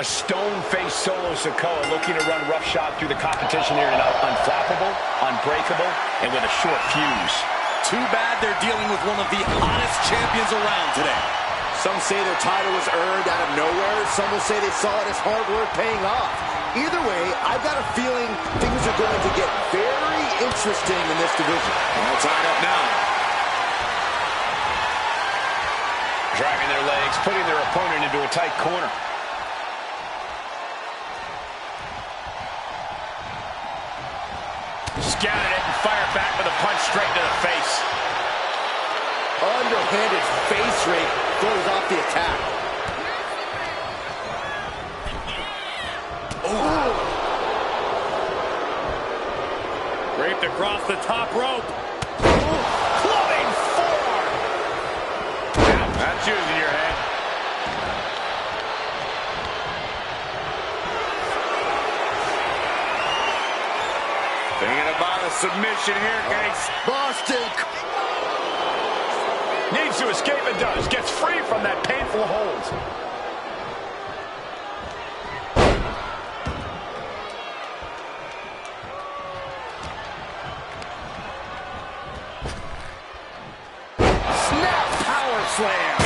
A stone-faced Solo Sikoa looking to run roughshod through the competition here tonight. Unflappable, unbreakable, and with a short fuse. Too bad they're dealing with one of the hottest champions around today. Some say their title was earned out of nowhere. Some will say they saw it as hard work paying off. Either way, I've got a feeling things are going to get very interesting in this division. All tied up now. Driving their legs, putting their opponent into a tight corner. Scouted it and fired back with a punch straight to the face. Underhanded face rake throws off the attack. Oh. Draped across the top rope. Clubbing forearm. That's using your head. Thinking about a submission here, guys. Boston needs to escape and does. Gets free from that painful hold. snap power slam.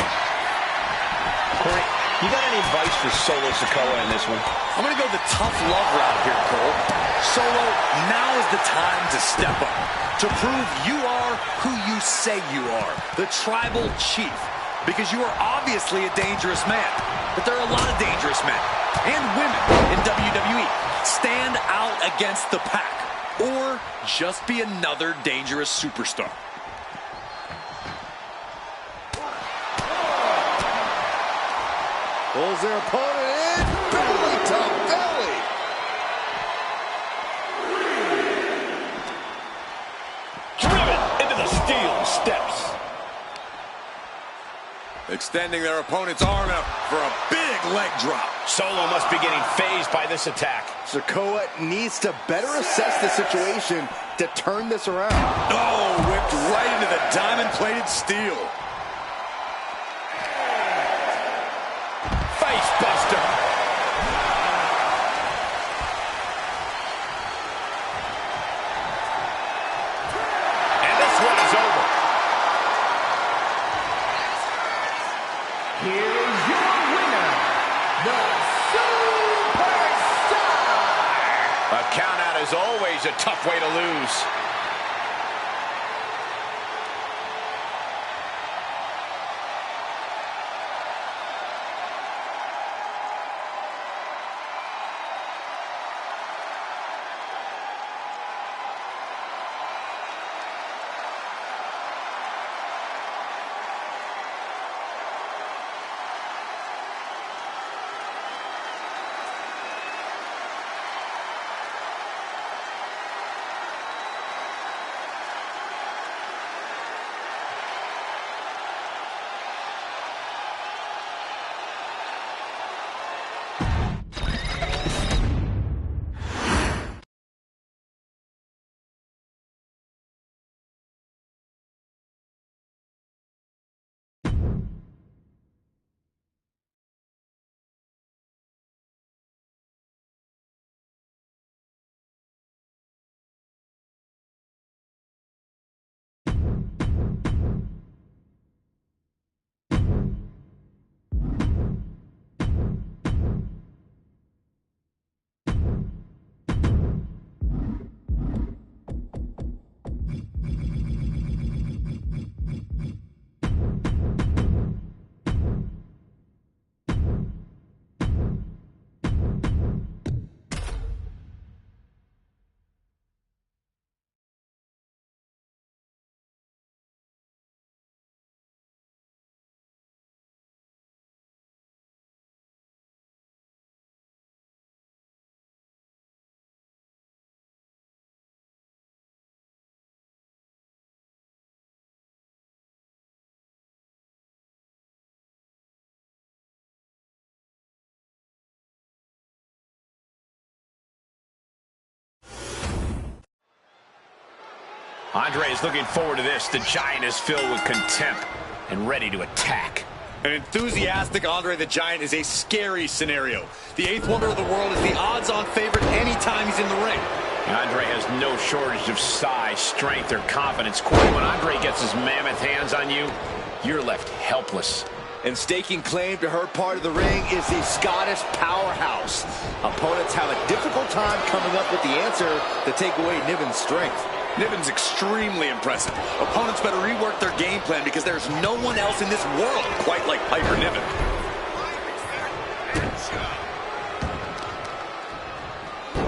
Corey, you got any advice for Solo Sikoa in this one? I'm going to go the tough love route here, Cole. Solo, now is the time to step up, to prove you are who you say you are, the tribal chief, because you are obviously a dangerous man. But there are a lot of dangerous men and women in WWE. Stand out against the pack, or just be another dangerous superstar. Pulls their opponent in, belly to belly. Driven into the steel steps. Extending their opponent's arm out for a big leg drop. Solo must be getting phased by this attack. Sikoa needs to better assess the situation to turn this around. Oh, whipped right into the diamond-plated steel. Face buster. And this one is over. Here is your winner, the Superstar. A count out is always a tough way to lose. Andre is looking forward to this. The Giant is filled with contempt and ready to attack. An enthusiastic Andre the Giant is a scary scenario. The eighth wonder of the world is the odds-on favorite anytime he's in the ring. Andre has no shortage of size, strength, or confidence. Corey, when Andre gets his mammoth hands on you, you're left helpless. And staking claim to her part of the ring is the Scottish powerhouse. Opponents have a difficult time coming up with the answer to take away Niven's strength. Niven's extremely impressive. Opponents better rework their game plan because there's no one else in this world quite like Piper Niven.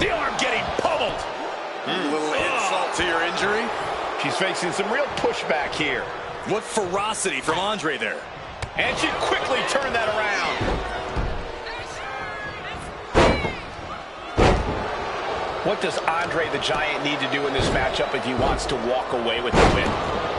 The arm getting pummeled. A little insult to your injury. She's facing some real pushback here. What ferocity from Andre there. And she quickly turned that around. What does Andre the Giant need to do in this matchup if he wants to walk away with the win?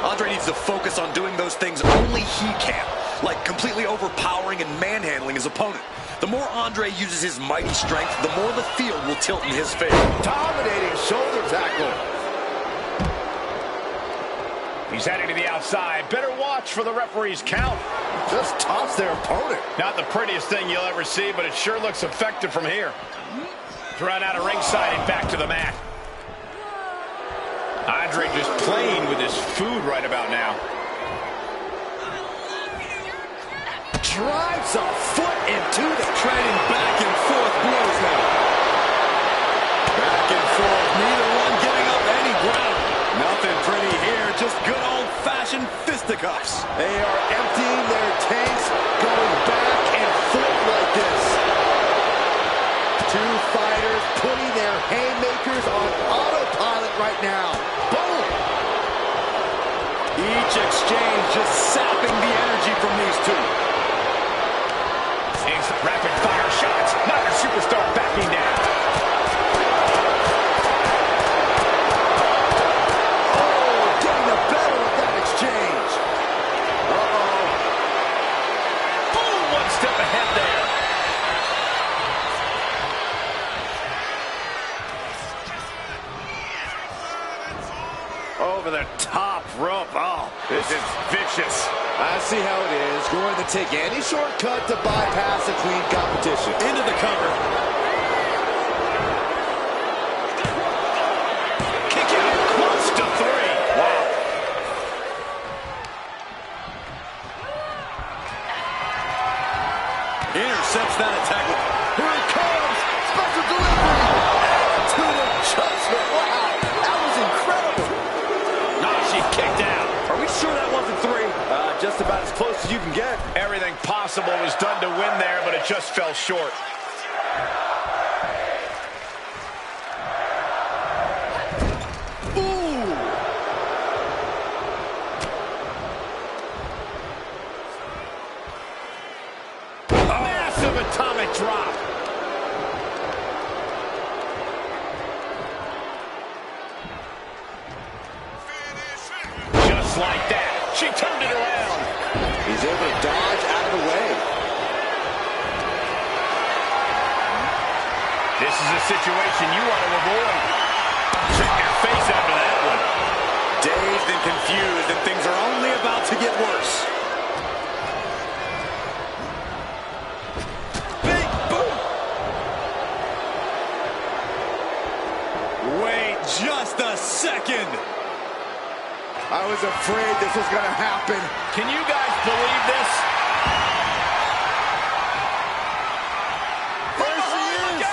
Andre needs to focus on doing those things only he can, like completely overpowering and manhandling his opponent. The more Andre uses his mighty strength, the more the field will tilt in his favor. Dominating shoulder tackle. He's heading to the outside. Better watch for the referee's count. Just toss their opponent. Not the prettiest thing you'll ever see, but it sure looks effective from here. Run out of ringside and back to the mat. Andre just playing with his food right about now. Drives a foot into the Trading back and forth blows now. Back and forth, neither one giving up any ground. Nothing pretty here, just good old-fashioned fisticuffs. They are emptying their tanks, going back and forth like this. Two fighters putting their haymakers on autopilot right now. Boom! Each exchange just sapping the energy from these two. Rapid fire shots. Neither superstar backing down. Oh, getting the better of that exchange. Uh-oh. Boom, one step ahead there. Over the top rope. Oh, this is vicious. I see how it is. Going to take any shortcut to bypass a clean competition. Into the cover. Kick out, close to three. Wow. Intercepts that attack. Here it comes. Special delivery. Attitude adjustment. Wow. That was incredible. No, she kicked out. Are we sure that wasn't three? Just about as close as you can get. Everything possible was done to win there, but it just fell short. Ooh. Massive atomic drop. Just like that. She turned it around. He's able to dodge out of the way. This is a situation you want to avoid. Check your face after that one. Dazed and confused, and things are only about to get worse. Big boom. Wait just a second. I was afraid this was going to happen. Can you guys believe this? There she is.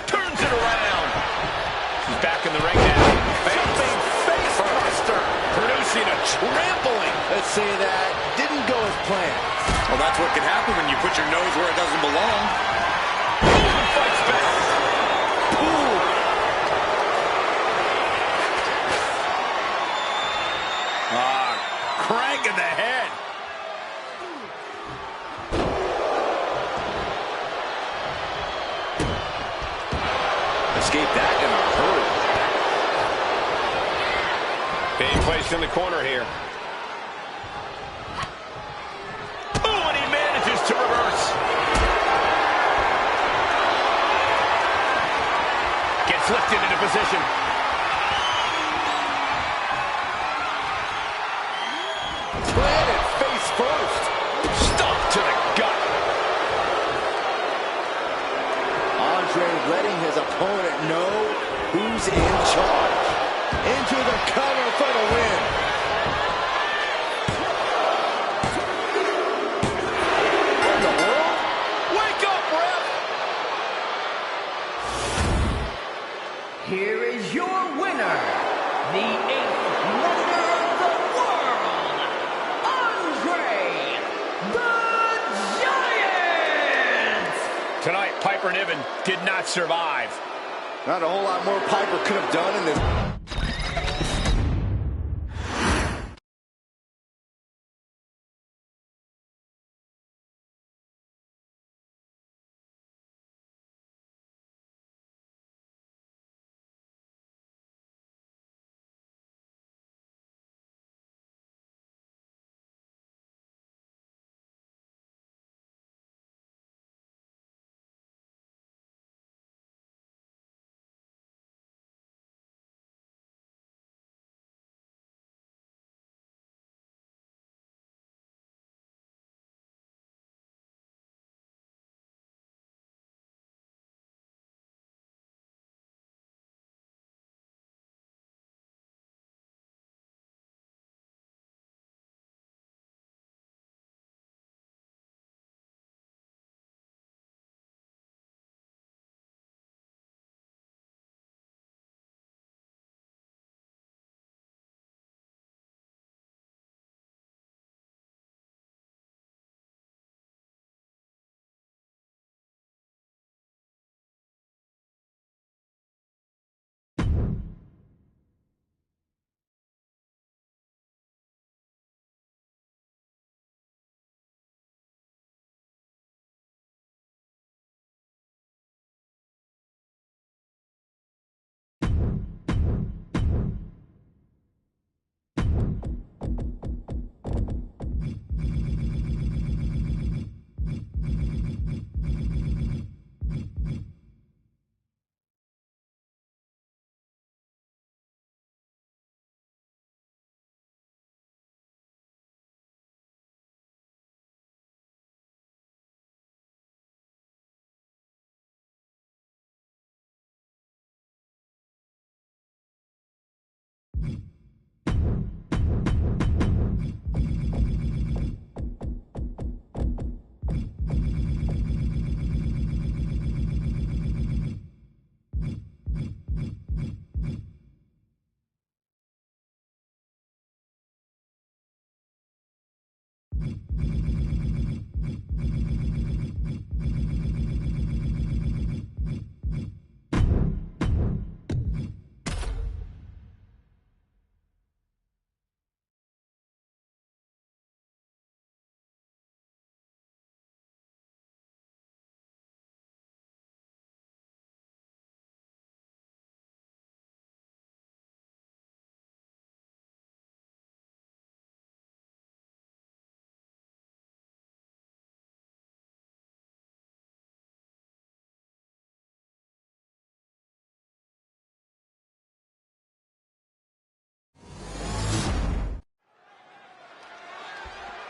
Turns it around. She's back in the ring now. Jumping face buster. Producing a trampling. Let's say that didn't go as planned. Well, that's what can happen when you put your nose where it doesn't belong. Boom, fights back. Ooh. Crank in the head. Escape that in a hurry. Being placed in the corner here. Oh, and he manages to reverse. Gets lifted into position. Planted his opponent know who's in charge. Into the cover for the win. What in the world? Wake up, ref! Here is your winner, the 8th wonder of the world, Andre the Giant! Tonight, Piper Niven did not survive. Not a whole lot more Piper could have done in this.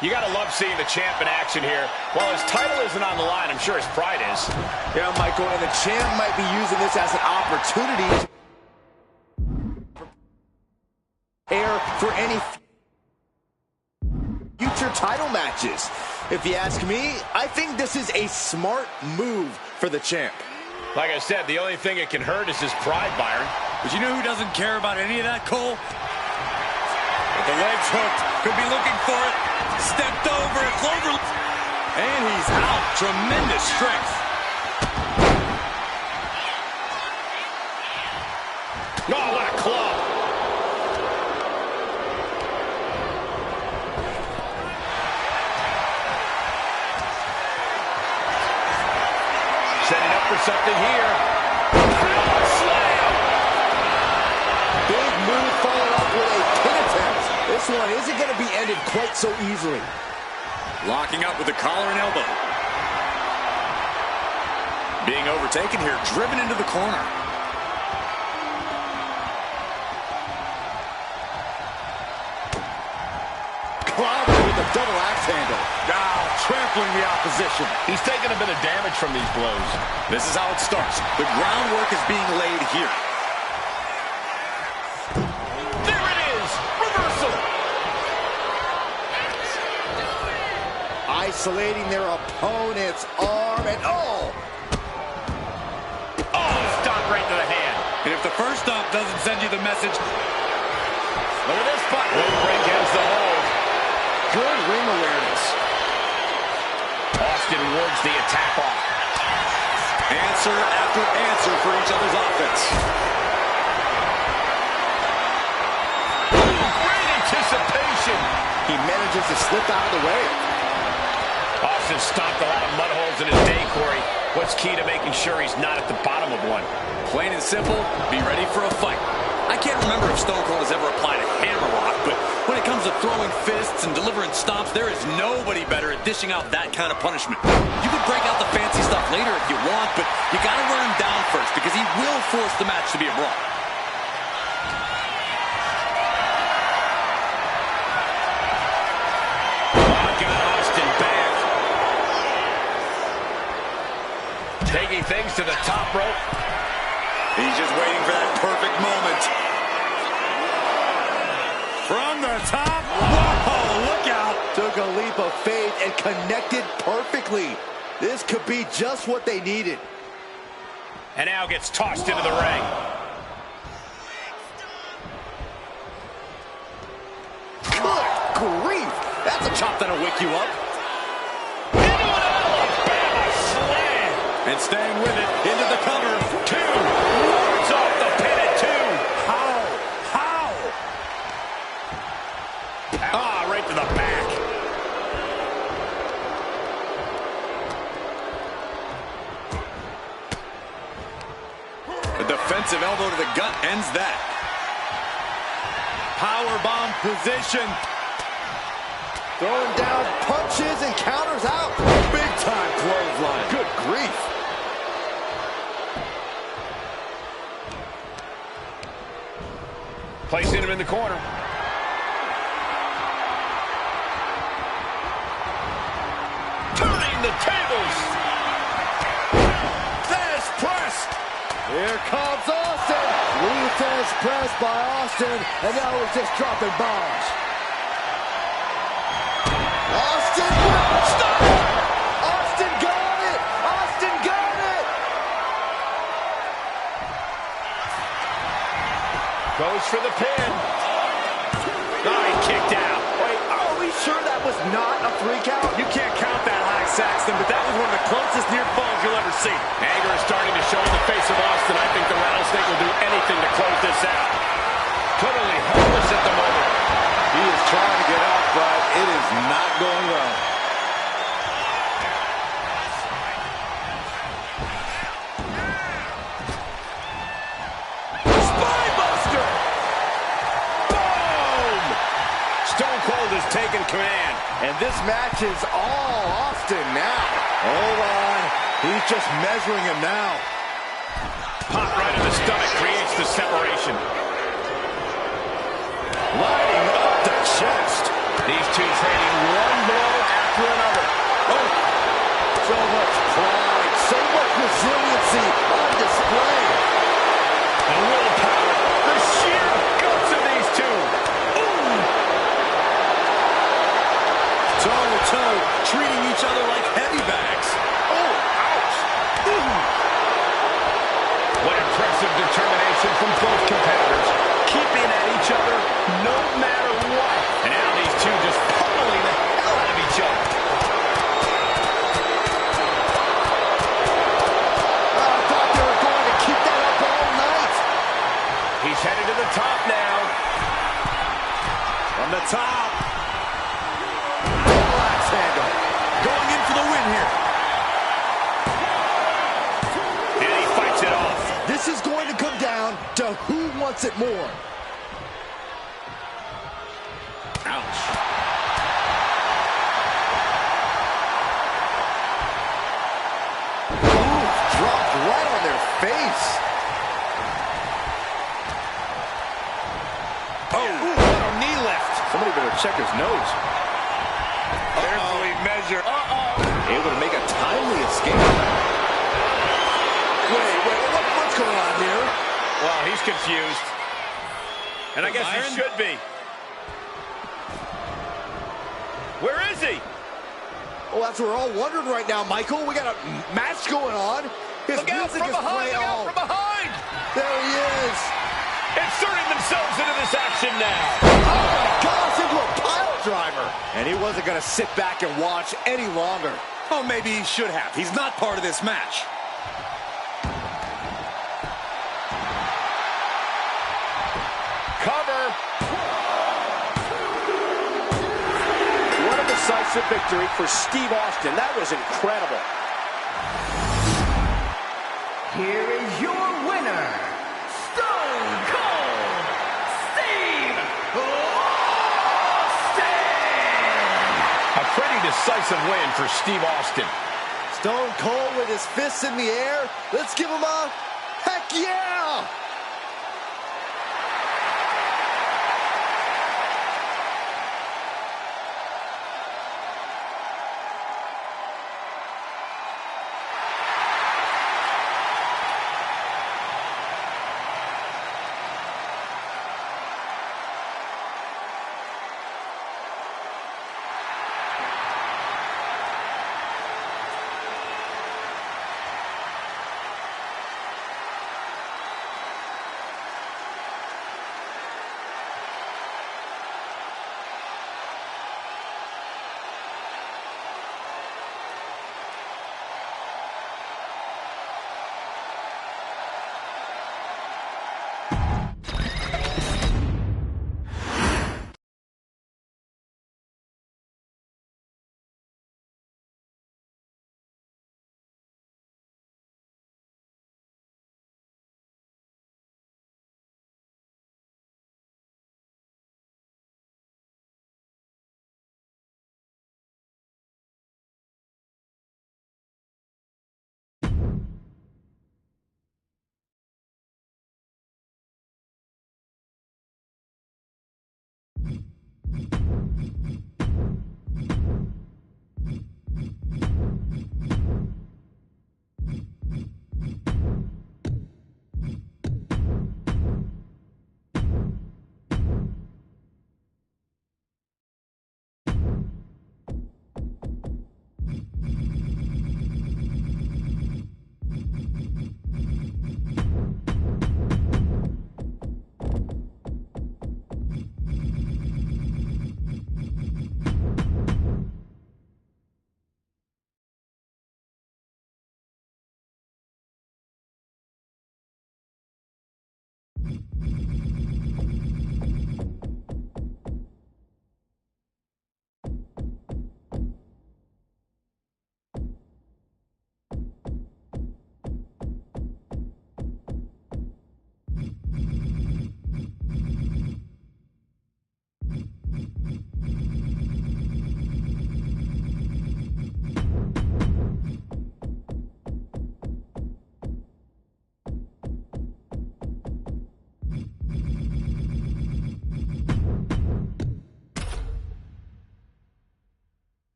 You gotta love seeing the champ in action here. While his title isn't on the line, I'm sure his pride is. Yeah, Michael, and the champ might be using this as an opportunity to prepare for any future title matches. If you ask me, I think this is a smart move for the champ. Like I said, the only thing it can hurt is his pride, Byron. But you know who doesn't care about any of that, Cole? With the legs hooked, could be looking for it. Stepped over, Clover. And he's out. Tremendous strength. Oh, what a club. Setting up for something here. Power slam. Big move followed up with a pin attempt. This one isn't going to be ended quite so easily. Locking up with the collar and elbow. Being overtaken here, driven into the corner. Clobbered with a double axe handle. Ouch. trampling the opposition. He's taking a bit of damage from these blows. This is how it starts. The groundwork is being laid here. There it is! Reversal! Isolating their opponent's arm and oh! Oh, stop right to the hand. And if the first stop doesn't send you the message... Look at this spot. One break has the hold. Good ring awareness. Austin wards the attack off. Answer after answer for each other's offense. Great anticipation. He manages to slip out of the way. Austin stomped a lot of mud holes in his day, Corey. What's key to making sure he's not at the bottom of one? Plain and simple, be ready for a fight. I can't remember if Stone Cold has ever applied a hammerlock, but when it comes to throwing fists and delivering stomps, there is nobody better at dishing out that kind of punishment. You can break out the fancy stuff later if you want, but you got to run him down first because he will force the match to be a brawl. Got Austin back. Taking things to the top rope. He's just waiting for that perfect moment. From the top. Whoa, look out. Took a leap of faith and connected perfectly. This could be just what they needed. And now gets tossed into the ring. Good grief. That's a chop that'll wake you up. Into an Alabama slam. And staying with it, into the cover. Two. Wards off the pin at two. How? Ah, right to the back. A defensive elbow to the gut ends that. Powerbomb position. Throwing down punches and counters out. Big time clothesline. Good grief. Placing him in the corner. Turning the tables. There's press. Here comes Austin. Luthez press by Austin, and now he's just dropping bombs. Austin, stop! Austin got it! Austin got it! Goes for the pin. Oh, he kicked out. Wait, are we sure that was not a 3 count? You can't count that high, Saxton, but that was one of the closest near falls you'll ever see. Anger is starting to show in the face of Austin. I think the Rattlesnake will do anything to close this out. Totally hopeless at the moment. He is trying to get up, but it is not going well. Spinebuster! Boom! Stone Cold has taken command. And this match is all Austin now. Hold on. He's just measuring him now. Pop right in the stomach creates the separation. Lining up the chest. These two trading one blow after another. Oh, so much pride, so much resiliency on display. And willpower. The sheer guts of these two. Ooh. Toe-to-toe, treating each other like heavy bags. Oh, ouch. Ooh. What impressive determination from both competitors. Keeping at each other no matter what. And now these two just pummeling the hell out of each other. I thought they were going to keep that up all night. He's headed to the top now. From the top. Axe handle. Going in for the win here. And he fights it off. This is going to come down to who wants it more. Ouch. Ooh, dropped right on their face. Oh, little knee lift. Somebody better check his nose. Carefully measured. able to make a timely escape. What's going on here? Well, he's confused. And I guess he should be. Where is he? Well, that's what we're all wondering right now, Michael. We got a match going on. Look out from behind, look out from behind! There he is. Inserting themselves into this action now. Oh, my gosh, into a pile driver. And he wasn't going to sit back and watch any longer. Oh, maybe he should have. He's not part of this match. Cover. What a decisive victory for Steve Austin. That was incredible. Here is your winner, Stone Cold Steve Austin! A pretty decisive win for Steve Austin. Stone Cold with his fists in the air. Let's give him a heck yeah!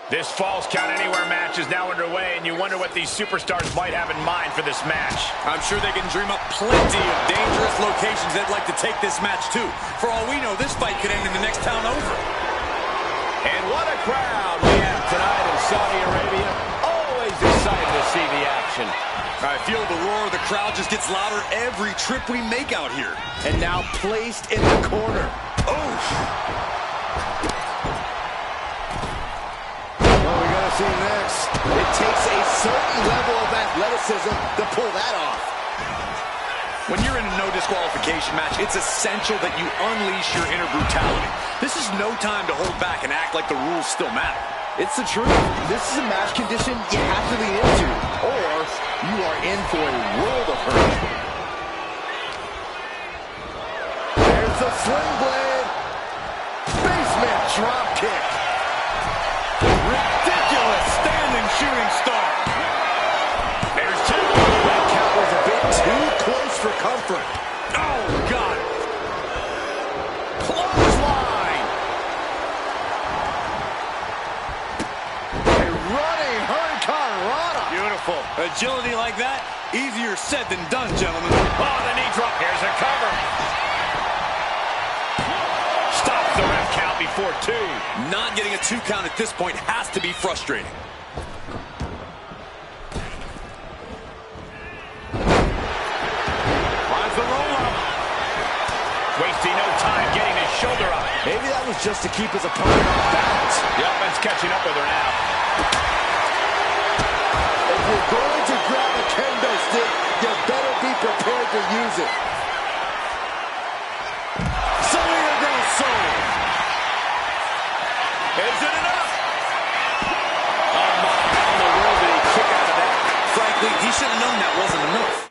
This Falls Count Anywhere match is now underway, and you wonder what these superstars might have in mind for this match. I'm sure they can dream up plenty of dangerous locations they'd like to take this match to. For all we know, this fight could end in the next town over. And what a crowd we have tonight in Saudi Arabia. Always excited to see the action. I feel the roar of the crowd just gets louder every trip we make out here. And now placed in the corner. Oh! See next. It takes a certain level of athleticism to pull that off. When you're in a no disqualification match, it's essential that you unleash your inner brutality. This is no time to hold back and act like the rules still matter. It's the truth. This is a match condition you have to lean into, or you are in for a world of hurt. There's the sling blade. Basement drop kick. Ridiculous standing shooting star. There's two. That count was a bit too close for comfort. Oh, God. Clothesline. A running hurricanrana. Beautiful. Agility like that, easier said than done, gentlemen. Oh, the knee drop. Here's a cover. Stops the ref count before two. Not getting a 2 count at this point has to be frustrating. Finds the roll-up. Wasting no time getting his shoulder up. Maybe that was just to keep his opponent off balance. The offense catching up with her now. If you're going to grab a kendo stick, you better be prepared to use it. Selena del Sol. Is it enough? Oh, my, how in the world did he kick out of that? Frankly, he should have known that wasn't enough.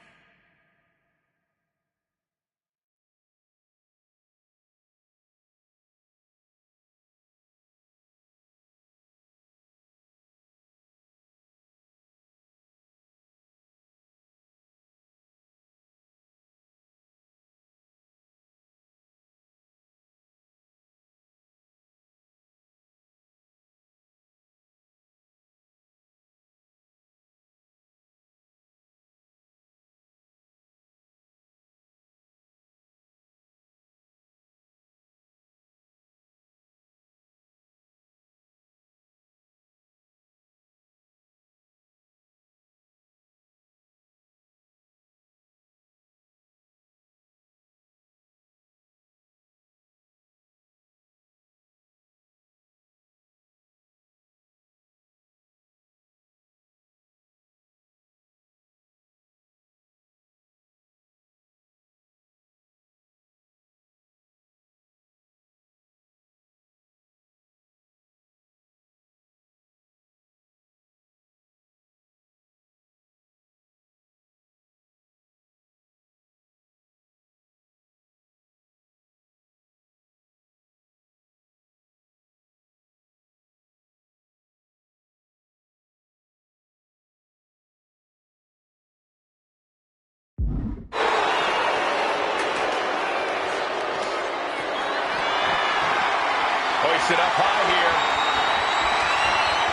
Hoist it up high here.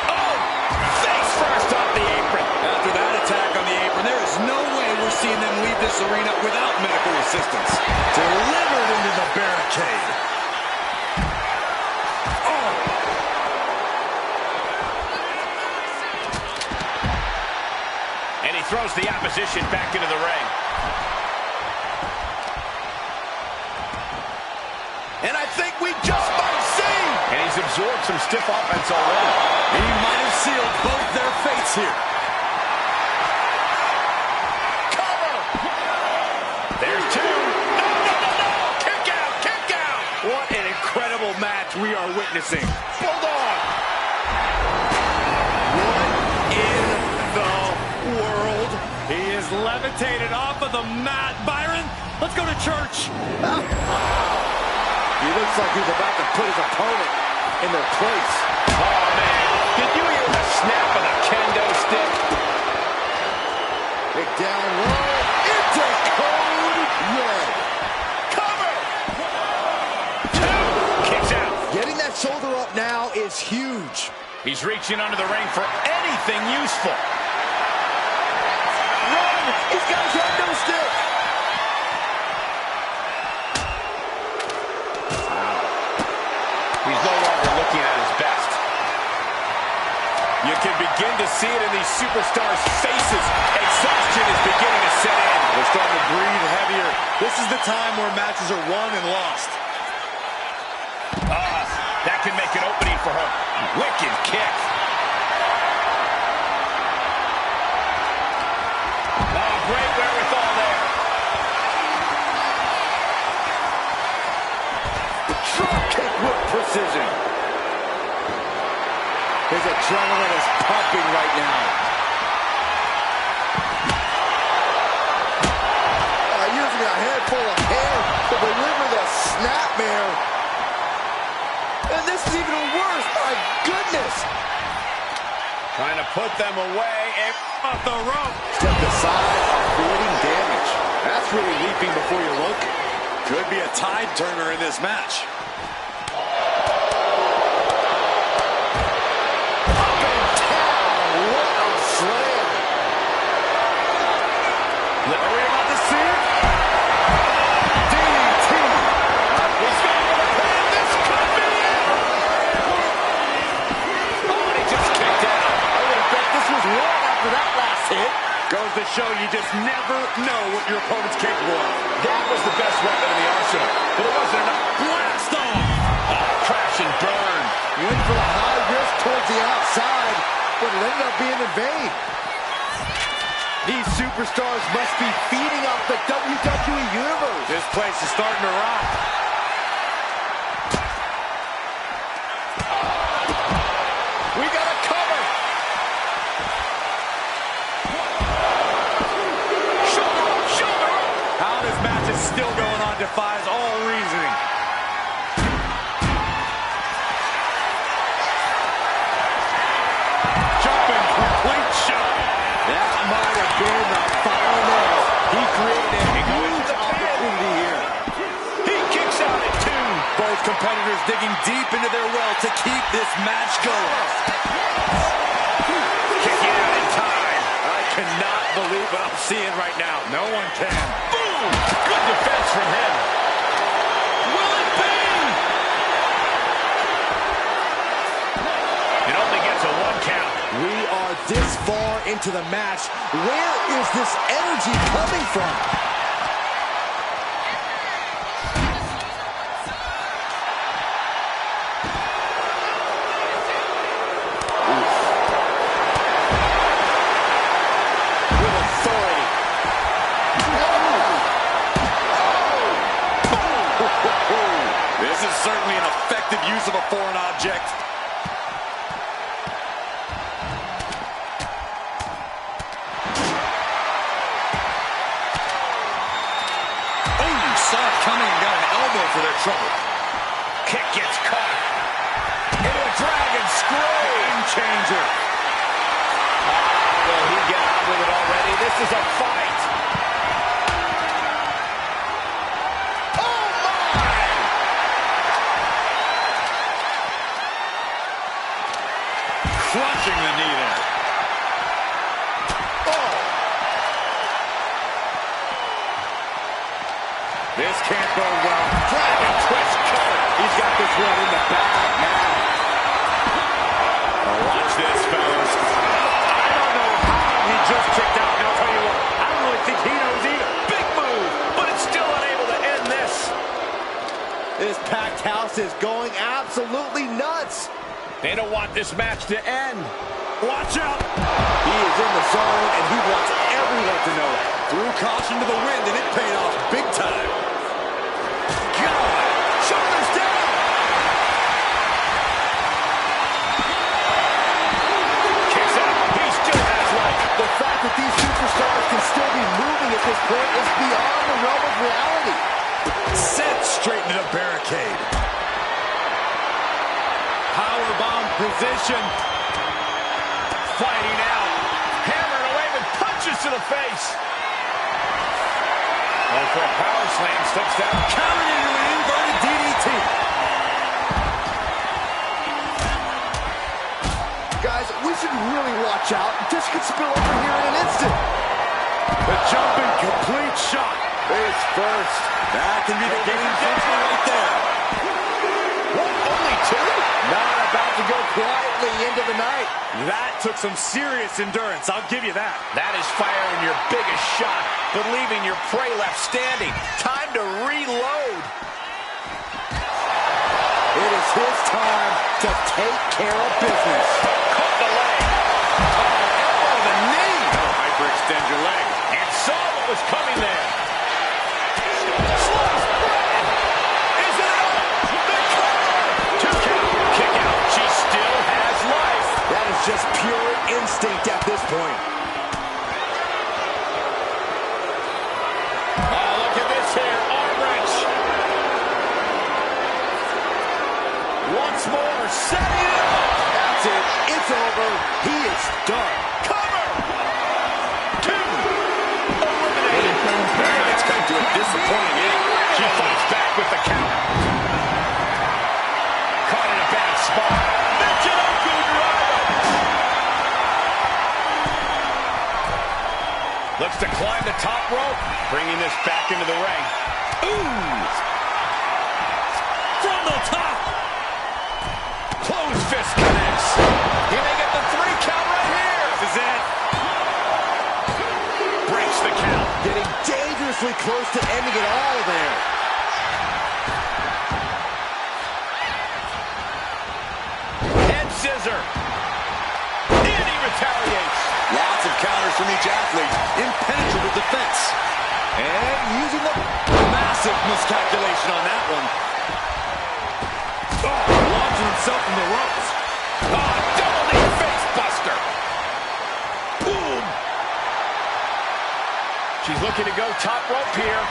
Oh! Face first off the apron. After that attack on the apron, there is no way we're seeing them leave this arena without medical assistance. Delivered into the barricade. Oh! And he throws the opposition back into the ring. And I think we just might see. And he's absorbed some stiff offense already. He might have sealed both their fates here. Cover. There's two. No, no, no, no. Kick out, kick out. What an incredible match we are witnessing. Bulldog. What in the world? He is levitated off of the mat. Byron, let's go to church. He looks like he's about to put his opponent in their place. Oh, man. Did you hear the snap of the kendo stick? Big down low into code red. Cover. Two. Kicks out. Getting that shoulder up now is huge. He's reaching under the ring for anything useful. Run. He's got a kendo stick. He's no longer looking at his best. You can begin to see it in these superstars' faces. Exhaustion is beginning to set in. They're starting to breathe heavier. This is the time where matches are won and lost. That can make an opening for her. Wicked kick. Oh, great wherewithal there. Drop kick with precision. His adrenaline is pumping right now. Using a handful of hair to deliver the snapmare. And this is even worse, my goodness. Trying to put them away and off the rope. Stepped aside, avoiding damage. That's really leaping before you look. Could be a tide turner in this match. Up and down, what a slam. Are we about to see it? DDT. He's going to the pin. This could be it. Oh, and he just kicked out. I would have bet this was wrong after that last hit. Goes to show you just never know what your opponent's capable of. That was the best weapon in the arsenal, but it wasn't enough. Blast off! Crash and burn. Went for the high risk towards the outside, but it ended up being in vain. These superstars must be feeding off the WWE Universe. This place is starting to rock. We got a cover. Shoulder up, shoulder up. How this match is still going on defies all reasoning. Jumping complete shot. That might have been the final nail. He created a huge opportunity here. He kicks out at 2. Both competitors digging deep into their well to keep this match going. Kicking out in time. I cannot believe what I'm seeing right now. No one can. Boom! Good defense from him. Will it be? It only gets a 1 count. We are this far into the match. Where is this energy coming from? With authority. This is certainly an effective use of a foreign object. Saw it coming and got an elbow for their trouble. Kick gets caught. Into a dragon screw. Game changer. Will he get on with it already? This is a fight. Oh, my! Crushing the knee there. This can't go well. Dragon twist cover. He's got this one in the bag now. Oh, watch this, fellas. I don't know how he just kicked out. And I'll tell you what, I don't really think he knows either. Big move, but it's still unable to end this. This packed house is going absolutely nuts. They don't want this match to end. Watch out. He is in the zone, and he wants everyone to know it. Threw caution to the wind, and it paid off big time. God, shoulders down. Kicks out. He still has life. The fact that these superstars can still be moving at this point is beyond the realm of reality. Sent straight into the barricade. Powerbomb position. Fighting out. Hammering away with punches to the face. Oh, for a power slam, steps down. Countered into an inverted DDT. Guys, we should really watch out. This could spill over here in an instant. The jumping complete shot. Face first. That can be the game changer right there. What, only 2? Not about to go quietly into the night. That took some serious endurance, I'll give you that. That is firing your biggest shot, but leaving your prey left standing. Time to reload. It is his time to take care of business. Caught the leg. Oh, elbow the knee. That'll hyperextend your leg. And saw what was coming there. Slow spread. Is it enough? The instinct at this point. Oh, look at this here. Arm wrench. Once more. Setting it up. That's it. It's over. He is done. Cover. 2. Eliminated. It's come to a disappointing end. She fights back with the counter. Caught in a bad spot. Michinoku driver. Looks to climb the top rope. Bringing this back into the ring. Ooh. From the top. Closed fist connects. He may get the 3 count right here. This is it. Breaks the count. Getting dangerously close to ending it all there. Head scissor. And he retaliates. Lots of counters from each athlete. Impenetrable defense. And using the Massive miscalculation on that one. Oh, launching himself from the ropes. Oh, double knee face buster. Boom. She's looking to go top rope here.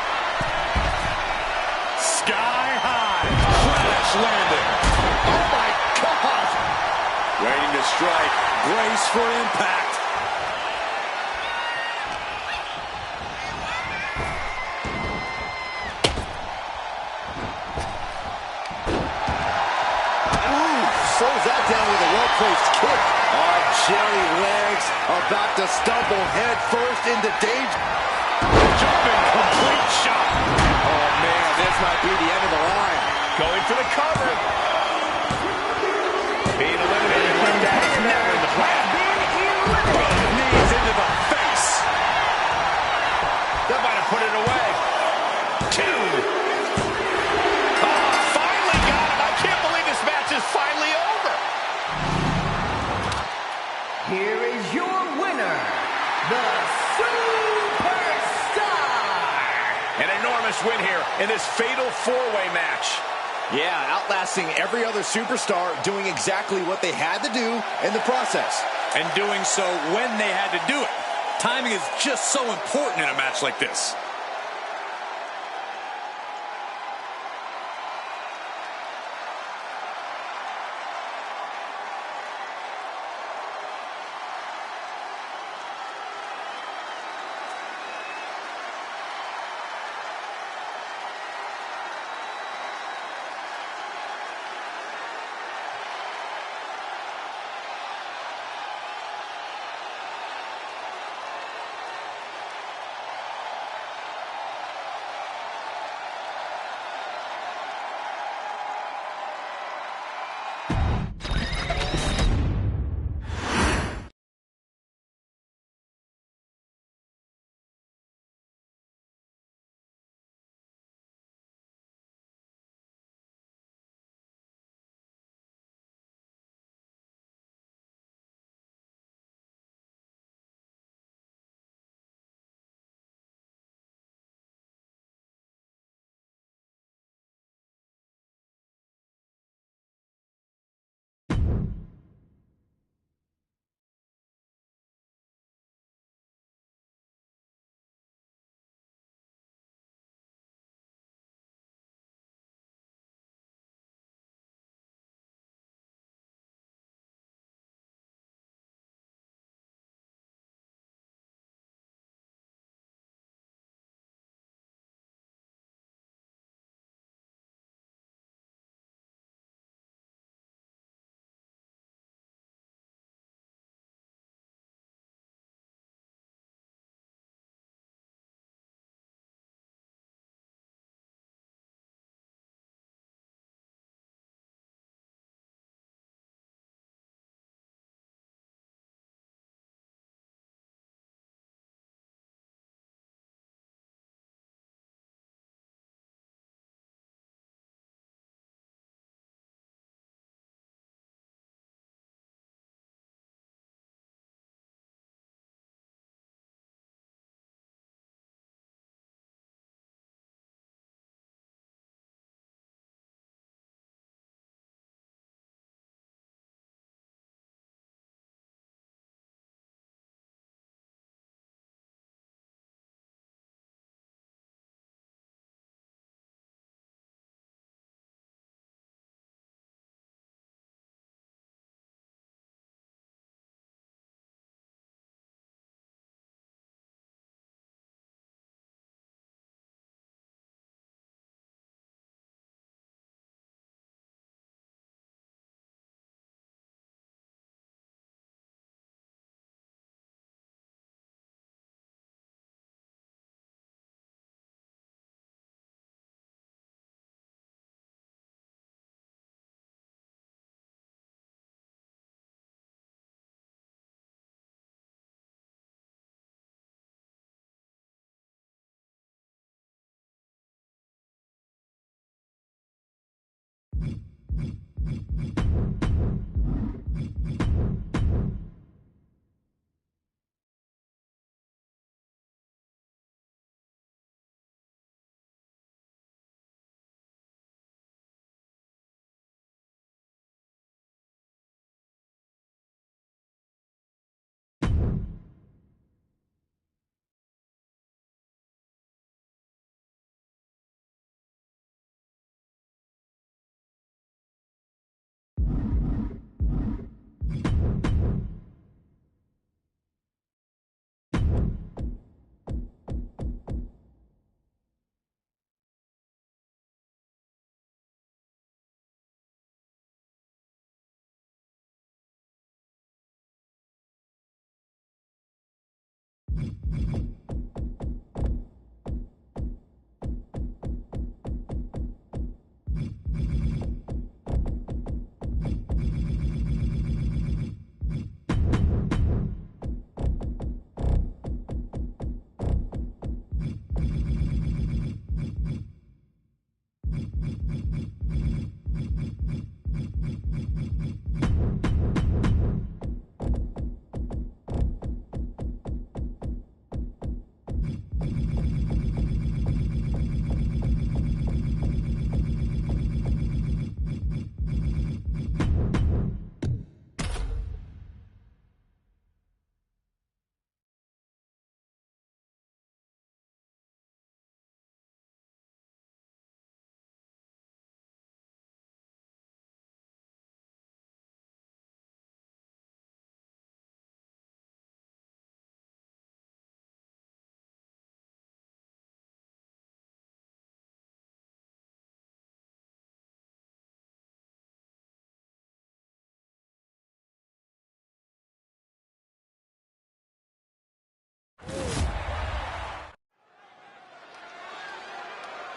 Sky high. Crash landing. oh my God. Waiting to strike. Brace for impact. Slows that down with a well-placed kick. Oh, jelly legs about to stumble head first into danger. Jumping complete shot. Oh, man, this might be the end of the line. Going for the cover. Being eliminated like that is never in the plan. Both knees into the face. That might have put it away. 2. Oh, finally got him. I can't believe this match is finally over. Here is your winner, the Superstar. An enormous win here in this fatal 4-way match. Yeah, outlasting every other superstar, doing exactly what they had to do in the process. And doing so when they had to do it. Timing is just so important in a match like this.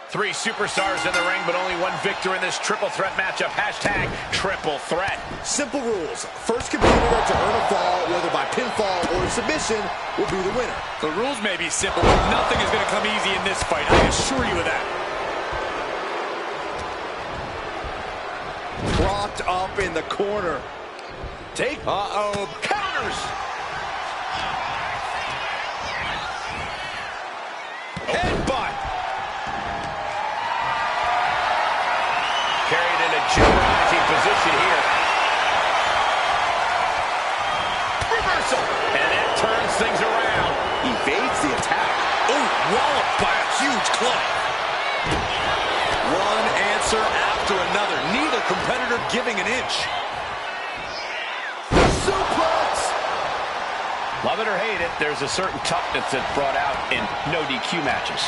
Three superstars in the ring, but only one victor in this triple threat matchup. Hashtag triple threat. Simple rules. First competitor to earn a fall, whether by pinfall or submission, will be the winner. The rules may be simple, but nothing is going to come easy in this fight. I assure you of that. Propped up in the corner. Take. Uh-oh. Counters. Headbutt. Carried in a jeopardizing position here. Reversal. And that turns things around. Evades the attack. Oh, walloped by a huge club. One answer after another. Neither competitor giving an inch. Suplex. Love it or hate it, there's a certain toughness that's brought out in no DQ matches.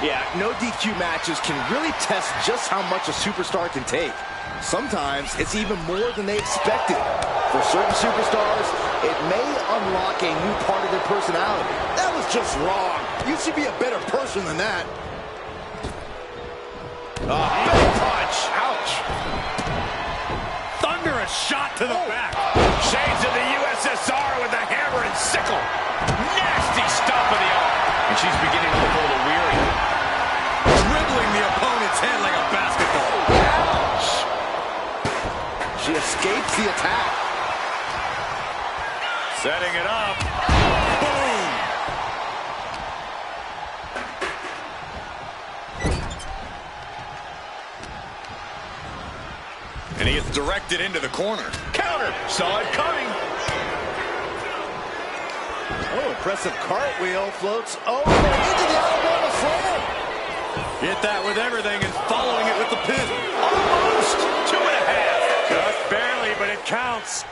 Yeah, no DQ matches can really test just how much a superstar can take. Sometimes it's even more than they expected. For certain superstars, it may unlock a new part of their personality. That was just wrong. You should be a better person than that. Big punch. Ouch. Thunderous shot to the back. Shades of the USSR with the hammer and sickle. Nasty stomp of the arm. And she's beginning to look a little weary. Dribbling the opponent's head like a basketball. Ouch. She escapes the attack. Setting it up. Boom. And he is directed into the corner. Counter. Saw it coming. Oh, impressive cartwheel. Floats over into the Alabama slam. Hit that with everything and following it with the pin. Almost. 2.5. Just barely, but it counts.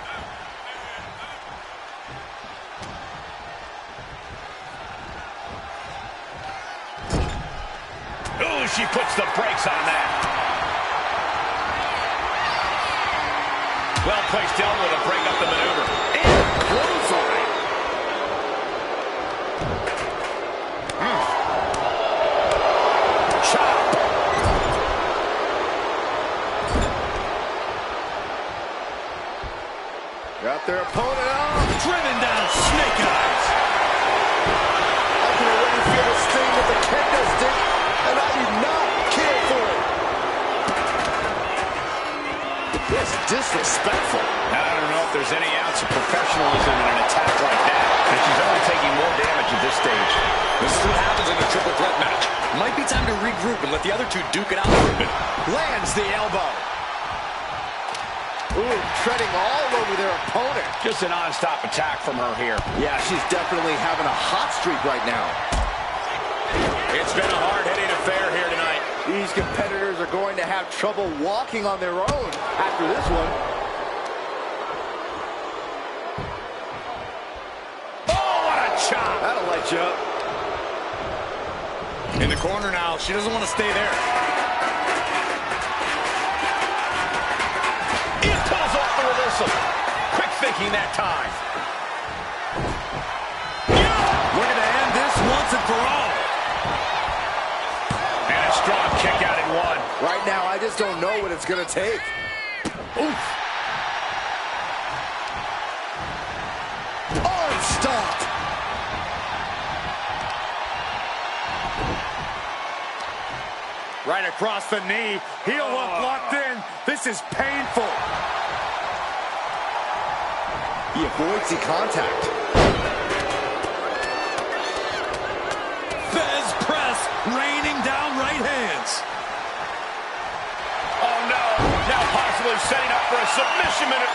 Ooh, she puts the brakes on that. Well-placed elbow to break up the maneuver. And clothesline. Chop. Got their opponent out. Driven down, snake eyes. I can already feel the sting with the kendo stick, and I do not care for it. It's disrespectful. I don't know if there's any ounce of professionalism in an attack like that. And she's only taking more damage at this stage. This is what happens in a triple threat match. Might be time to regroup and let the other two duke it out for a bit. Lands the elbow. Ooh, treading all over their opponent. Just a non-stop attack from her here. Yeah, she's definitely having a hot streak right now. It's been a hard-hitting affair here tonight. These competitors are going to have trouble walking on their own after this one. Oh, what a chop! That'll light you up. In the corner now. She doesn't want to stay there. It pulls off the reversal. Quick thinking that time. Looking to end this once and for all. And a strong kick out in one. Right now, I just don't know what it's going to take. Oof. Arm stopped. Right across the knee. Heel hook locked in. This is painful. He avoids the contact. Fez press. Raining down right hands. Oh, no. Now possibly setting up for a submission minute.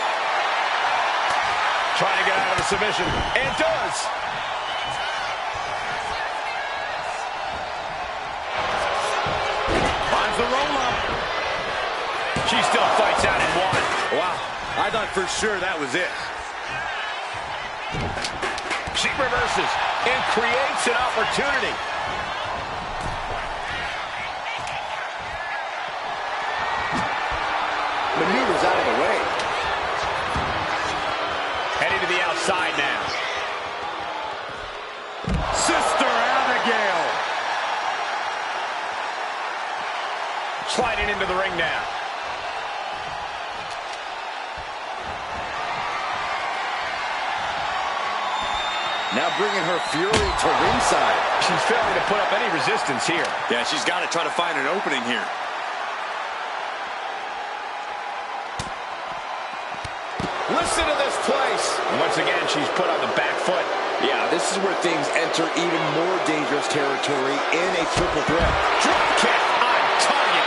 Trying to get out of the submission. And does. Finds the roll-up. She still fights out in one. Wow. I thought for sure that was it. She reverses and creates an opportunity. Maneuvers out of the way. Heading to the outside now. Sister Abigail. into the ring now. Now bringing her fury to ringside. She's failing to put up any resistance here. Yeah, she's got to try to find an opening here. Listen to this place. And once again, she's put on the back foot. Yeah, this is where things enter even more dangerous territory in a triple threat. Drop kick on target.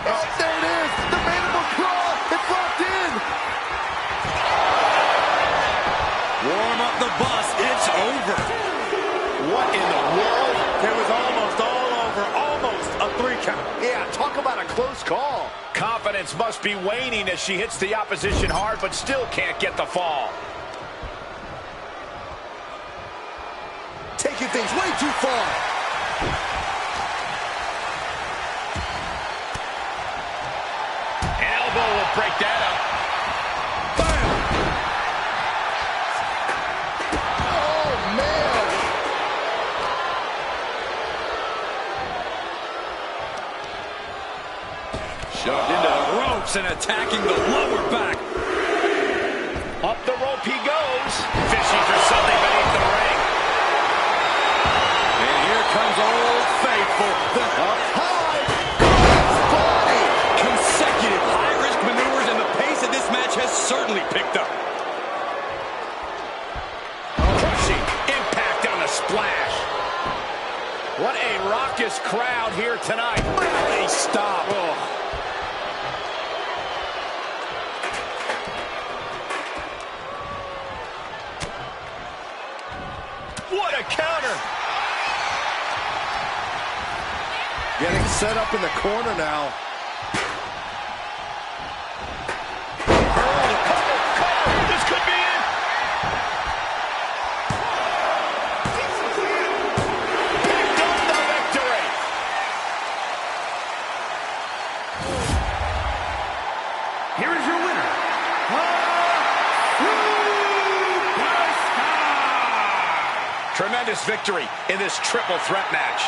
There it is! The mandible claw! It's locked in! Warm up the bus. It's over. What in the world? It was almost all over. Almost a 3 count. Yeah, talk about a close call. Confidence must be waning as she hits the opposition hard, but still can't get the fall. Taking things way too far. Elbow will break that up. Oh, man. Shoved into the ropes and attacking the lower back. Up the rope he goes. Fishing for something beneath the ring. And here comes Old Faithful. The High body. consecutive high-risk maneuvers, and the pace of this match has certainly picked up. Crushing impact on the splash. What a raucous crowd here tonight. Finally stop. Oh. What a counter. Getting set up in the corner now. This could be it. Picked up the victory. Here is your winner, Tremendous victory in this triple threat match.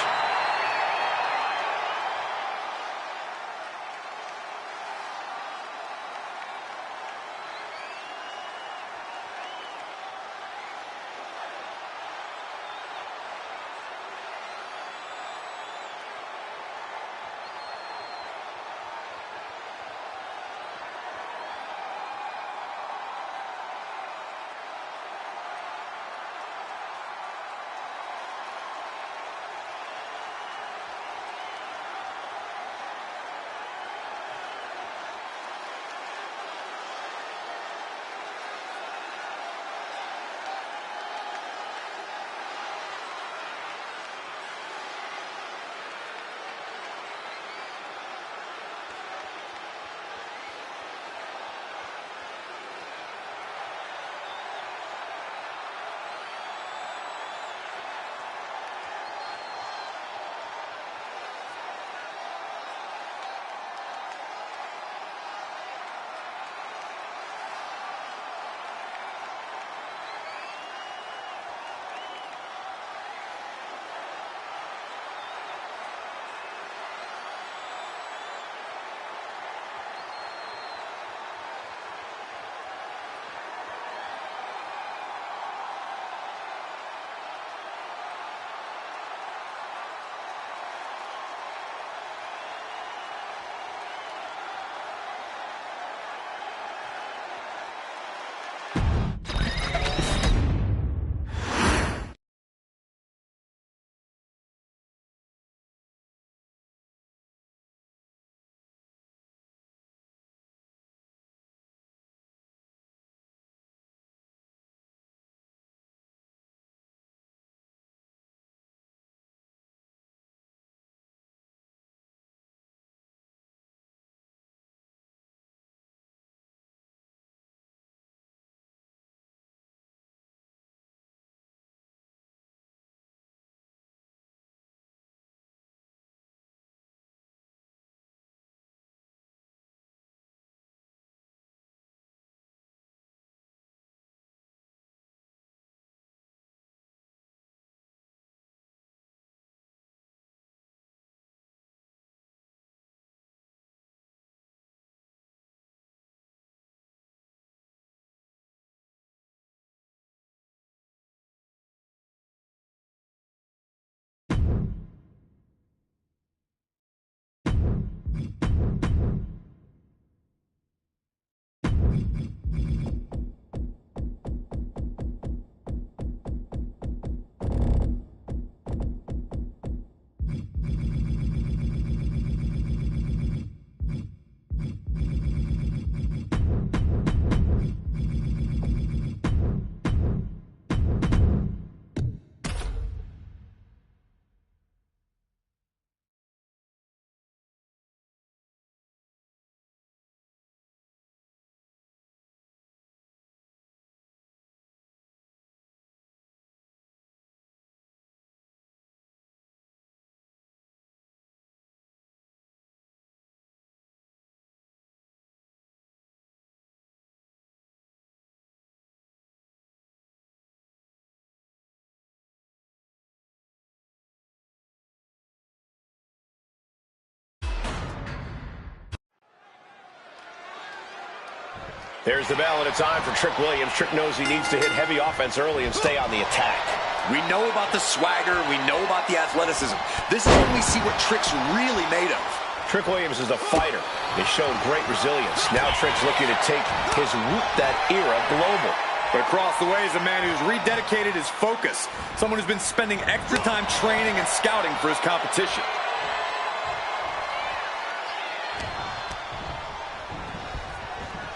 There's the bell, and it's on for Trick Williams. Trick knows he needs to hit heavy offense early and stay on the attack. We know about the swagger. We know about the athleticism. This is when we see what Trick's really made of. Trick Williams is a fighter. He's shown great resilience. Now Trick's looking to take his Whoop That era global. But across the way is a man who's rededicated his focus. Someone who's been spending extra time training and scouting for his competition.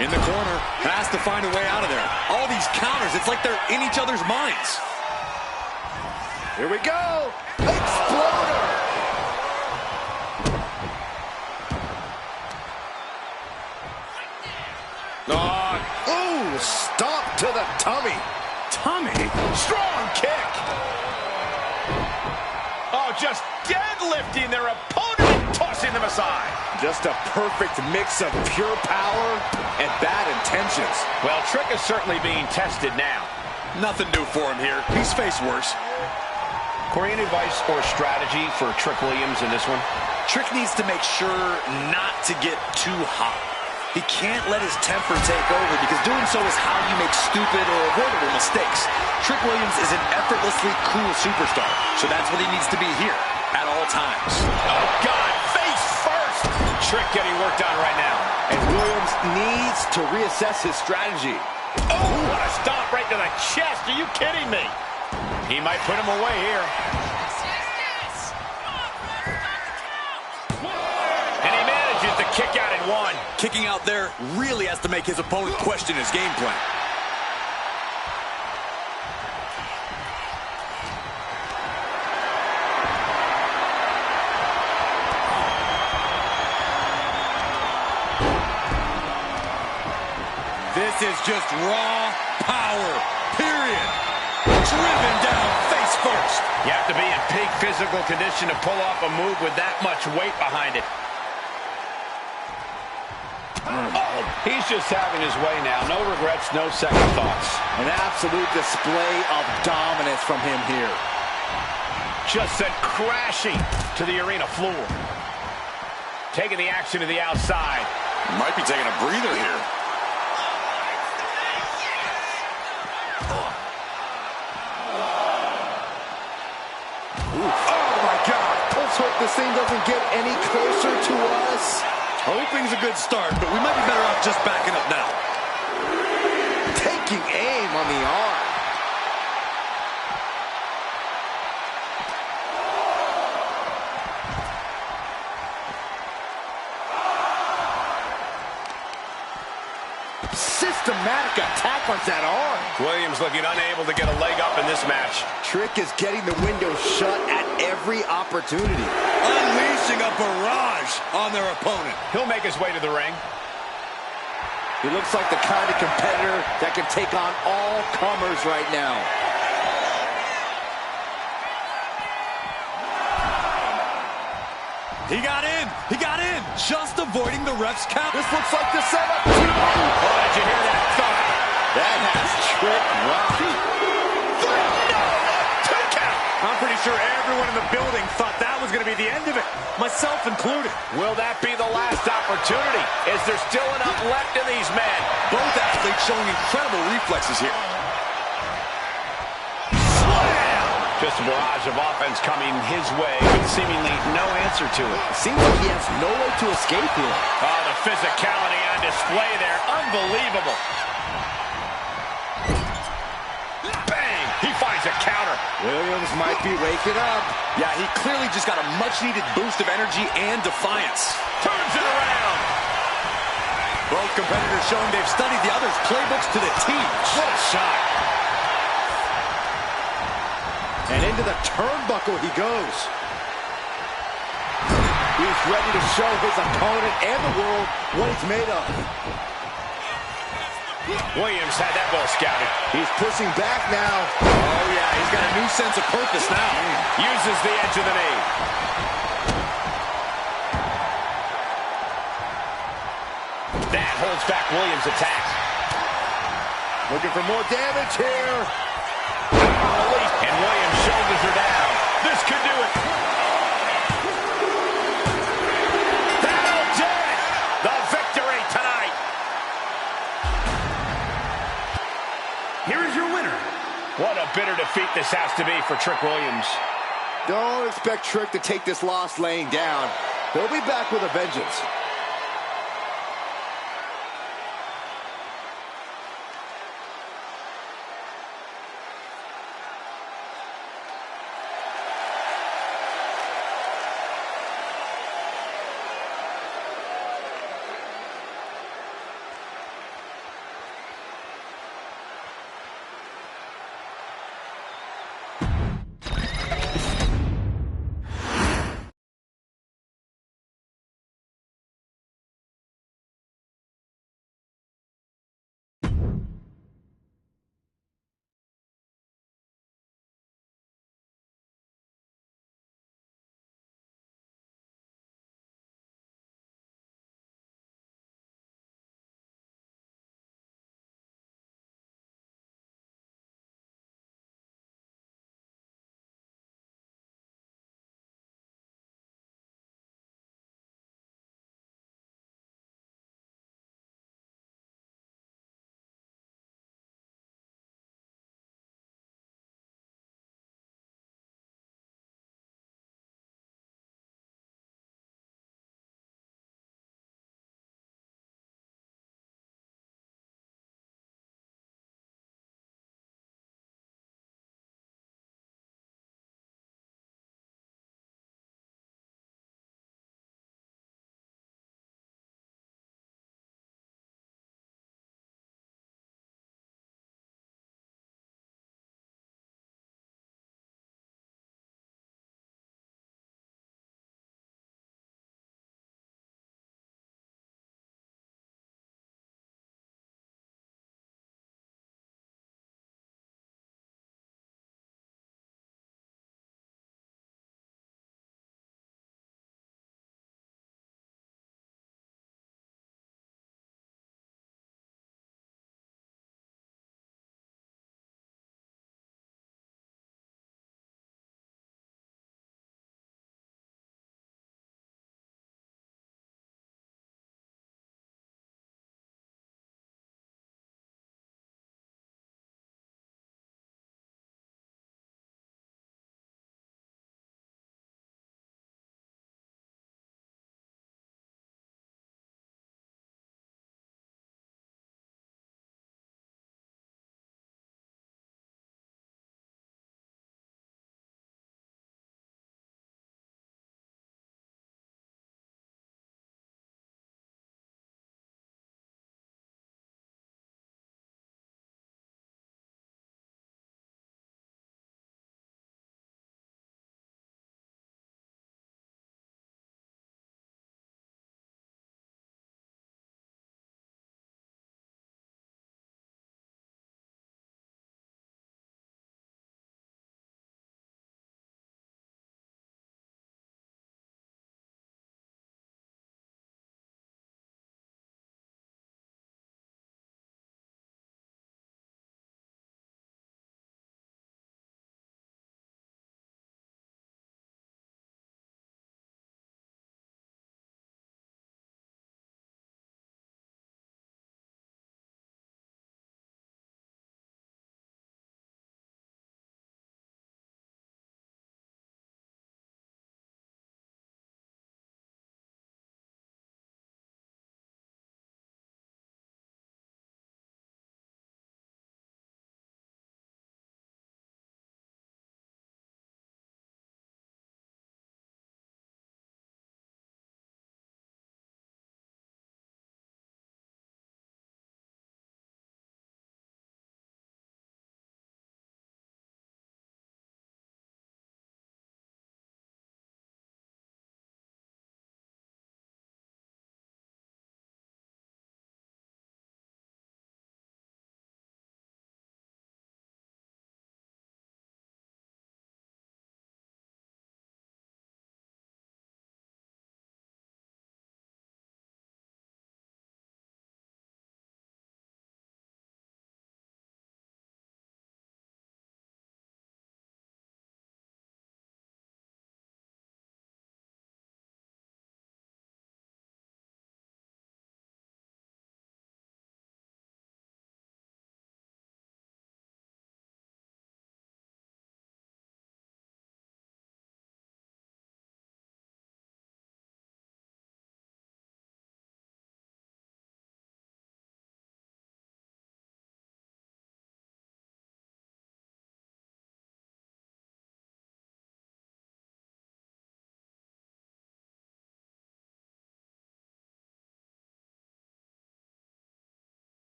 In the corner, has to find a way out of there. All these counters, it's like they're in each other's minds. Here we go. Exploder. Ooh, stop to the tummy. Tummy? Strong kick. Oh, just deadlifting their opponent and tossing them aside. Just a perfect mix of pure power and bad intentions. Well, Trick is certainly being tested now. Nothing new for him here. He's faced worse. Corey, any advice or strategy for Trick Williams in this one? Trick needs to make sure not to get too hot. He can't let his temper take over because doing so is how you make stupid or avoidable mistakes. Trick Williams is an effortlessly cool superstar, so that's what he needs to be here at all times. Oh, God, face first! Trick getting worked on right now. And Williams needs to reassess his strategy. Oh, what a stomp right to the chest. Are you kidding me? He might put him away here. And he manages to kick out in one. Kicking out there really has to make his opponent question his game plan. This is just raw power, period. Driven down face first. You have to be in peak physical condition to pull off a move with that much weight behind it. Oh, he's just having his way now. No regrets, no second thoughts. An absolute display of dominance from him here. Just sent crashing to the arena floor. Taking the action to the outside. Might be taking a breather here. Oh, my God. Let's hope this thing doesn't get any closer to us. Hoping's a good start, but we might be better off just backing up now. Taking aim on the arm. Systematic attack on that arm. Williams looking unable to get a leg up in this match. Trick is getting the window shut at every opportunity. Unleashing a barrage on their opponent. He'll make his way to the ring. He looks like the kind of competitor that can take on all comers right now. He got in. He got in. Just avoiding the ref's count. This looks like the setup. Oh, did you hear that thump? That has Trick rocked. I'm pretty sure everyone in the building thought that was going to be the end of it, myself included. Will that be the last opportunity? Is there still enough left in these men? Both athletes showing incredible reflexes here. Slam! Just a barrage of offense coming his way with seemingly no answer to it. Seems like he has no way to escape here. Oh, the physicality on display there. Unbelievable. Bang! He finds a counter. Williams might be waking up. Yeah, he clearly just got a much-needed boost of energy and defiance. Turns it around. Both competitors showing they've studied the other's playbooks to the T. What a shot. And into the turnbuckle he goes. He's ready to show his opponent and the world what he's made of. Williams had that ball scouted. He's pushing back now. Oh, yeah, he's got a new sense of purpose now. Uses the edge of the knee. That holds back Williams' attack. Looking for more damage here. And Williams shoulders her down. This could do it. That'll do it. The victory tonight. Trick Williams. Don't expect Trick to take this loss laying down. He'll be back with a vengeance.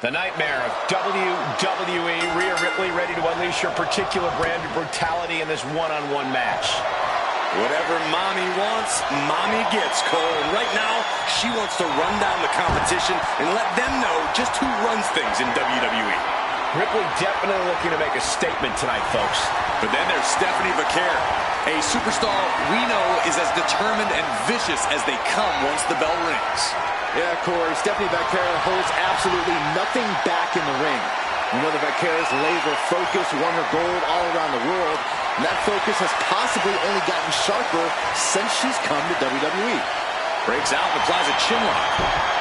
The nightmare of WWE, Rhea Ripley, ready to unleash her particular brand of brutality in this one-on-one match. Whatever mommy wants, mommy gets, Cole. And right now, she wants to run down the competition and let them know just who runs things in WWE. Ripley definitely looking to make a statement tonight, folks. But then there's Stephanie Vaquer, a superstar we know is as determined and vicious as they come once the bell rings. Yeah, Corey, Stephanie Vaquer holds absolutely nothing back in the ring. We know that Vaquer's laser focus won her gold all around the world, and that focus has possibly only gotten sharper since she's come to WWE. Breaks out and applies a chin lock.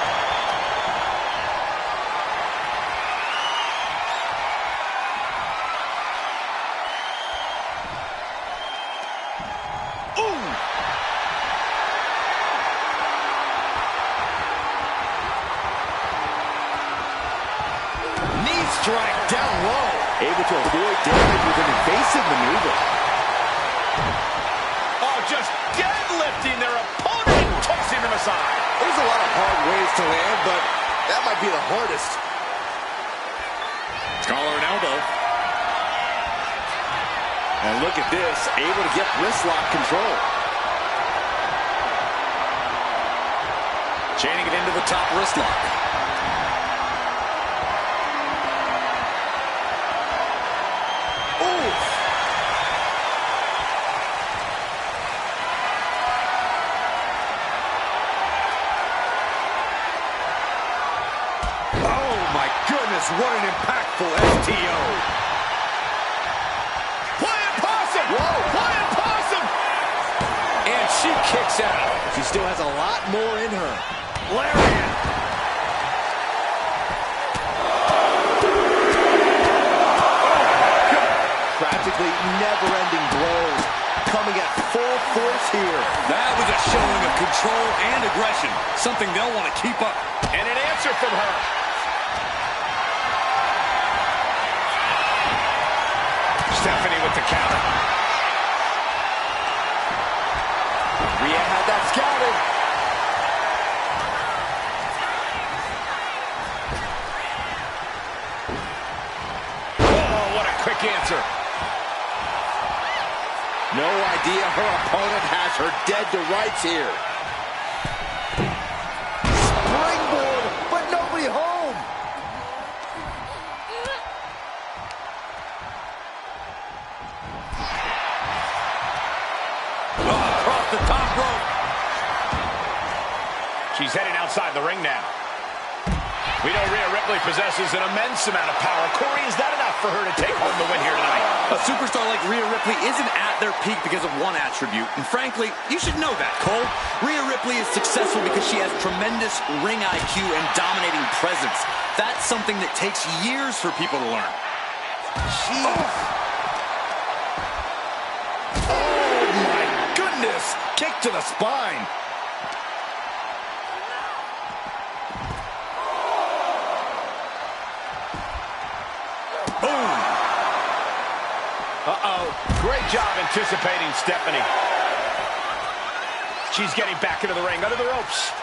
Strike down low. Able to avoid damage with an evasive maneuver. Oh, just deadlifting their opponent and tossing them aside. There's a lot of hard ways to land, but that might be the hardest. Collar and elbow. And look at this, able to get wrist lock control. Chaining it into the top wrist lock. What an impactful STO. Flying possum! Whoa, flying possum! And she kicks out. She still has a lot more in her. Lariat! Practically never-ending blows. Coming at full force here. That was a showing of control and aggression. Something they'll want to keep up. And an answer from her. Stephanie with the counter. Rhea had that scouted. Oh, what a quick answer. No idea her opponent has her dead to rights here. Springboard, but nobody home. Across the top rope. She's heading outside the ring now. We know Rhea Ripley possesses an immense amount of power. Corey, is that enough for her to take home the win here tonight? A superstar like Rhea Ripley isn't at their peak because of one attribute. And frankly, you should know that, Cole. Rhea Ripley is successful because she has tremendous ring IQ and dominating presence. That's something that takes years for people to learn. Jeez. Oh, my goodness. Kick to the spine. Boom. Uh-oh. Great job anticipating Stephanie. She's getting back into the ring, under the ropes.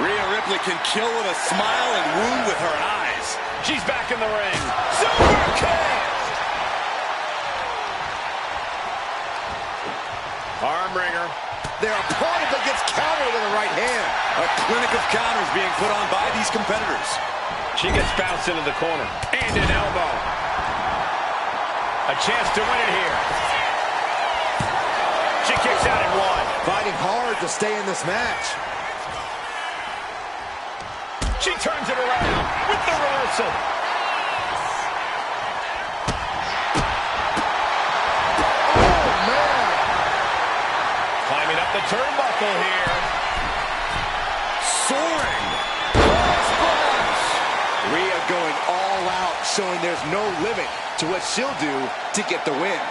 Rhea Ripley can kill with a smile and wound with her eyes. She's back in the ring. Super kick! Arm wringer. Their opponent that gets countered with a right hand. A clinic of counters being put on by these competitors. She gets bounced into the corner. And an elbow. A chance to win it here. She kicks out at one. Fighting hard to stay in this match. She turns it around with the reversal. Oh, man. Climbing up the turnbuckle here. Soaring. Rhea going all out, showing there's no limit to what she'll do to get the win.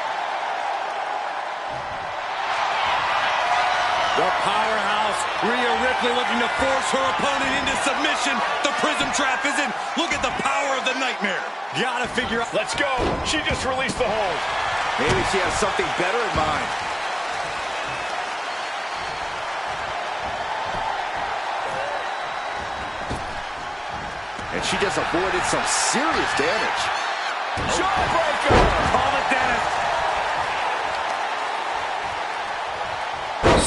The powerhouse, Rhea Ripley, looking to force her opponent into submission. The prism trap is in. Look at the power of the nightmare. Gotta figure out. Let's go. She just released the hold. Maybe she has something better in mind. and she just avoided some serious damage. Jawbreaker! Call it, Dennis.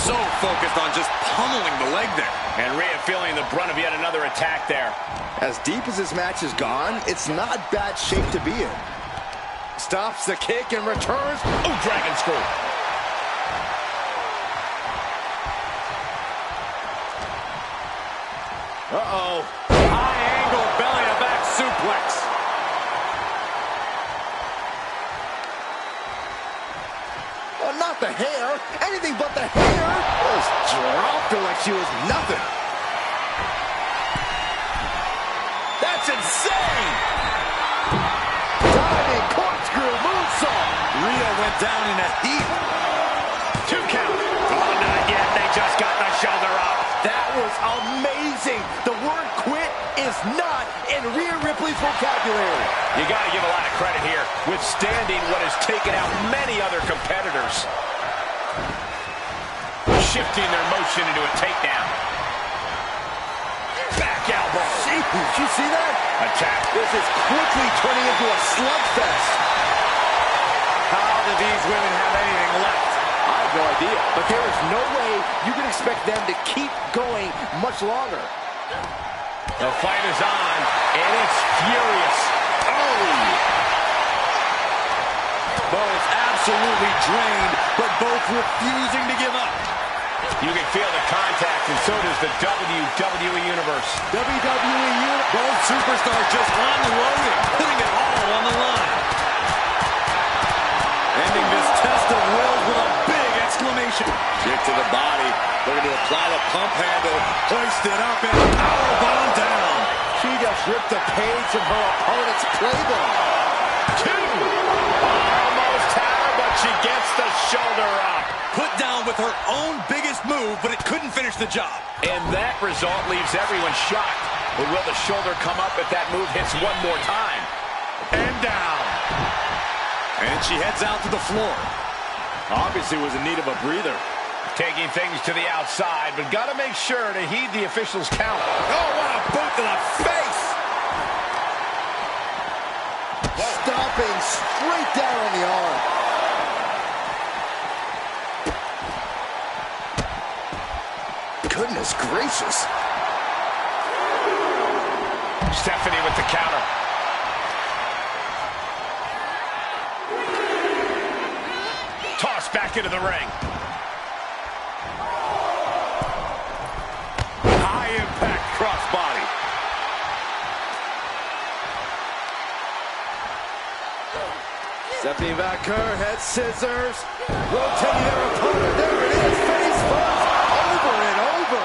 So focused on just pummeling the leg there. And Rhea feeling the brunt of yet another attack there. As deep as this match has gone, it's not bad shape to be in. Stops the kick and returns. Oh, dragon screw. Uh-oh. High angle belly to back suplex. Oh, not the hair. Anything but the hair. Just dropped her like she was nothing. That's insane. Diving corkscrew moonsault. Rhea went down in a heap. 2 count. Oh, not yet. They just got the shoulder up. That was amazing. The word quit is not in Rhea Ripley's vocabulary. You got to give a lot of credit here, withstanding what has taken out many other competitors. Shifting their motion into a takedown. Back elbow. Did you see that? Attack. This is quickly turning into a slugfest. How do these women have anything left? I have no idea, but there is no way you can expect them to keep going much longer. The fight is on, and it's furious. Oh! Both absolutely drained, but both refusing to give up. You can feel the contact, and so does the WWE Universe. Both superstars just unloading, putting it all on the line. Ending this test of wills with a big exclamation. Kick to the body, looking to apply the pump handle, hoist it up and powerbomb down. She just ripped a page from her opponent's playbook. 2. Almost had her, but she gets the shoulder up. Put down with her own biggest move, but it couldn't finish the job. And that result leaves everyone shocked. But will the shoulder come up if that move hits one more time? And down. And she heads out to the floor. Obviously was in need of a breather. Taking things to the outside, but got to make sure to heed the official's count. Oh, what a boot to the face! Stomping straight down on the arm. Goodness gracious. Stephanie with the counter. Toss back into the ring. High impact crossbody. Stephanie Vaquer, head scissors. Rotating their opponent. There it is. Face first. Over and over.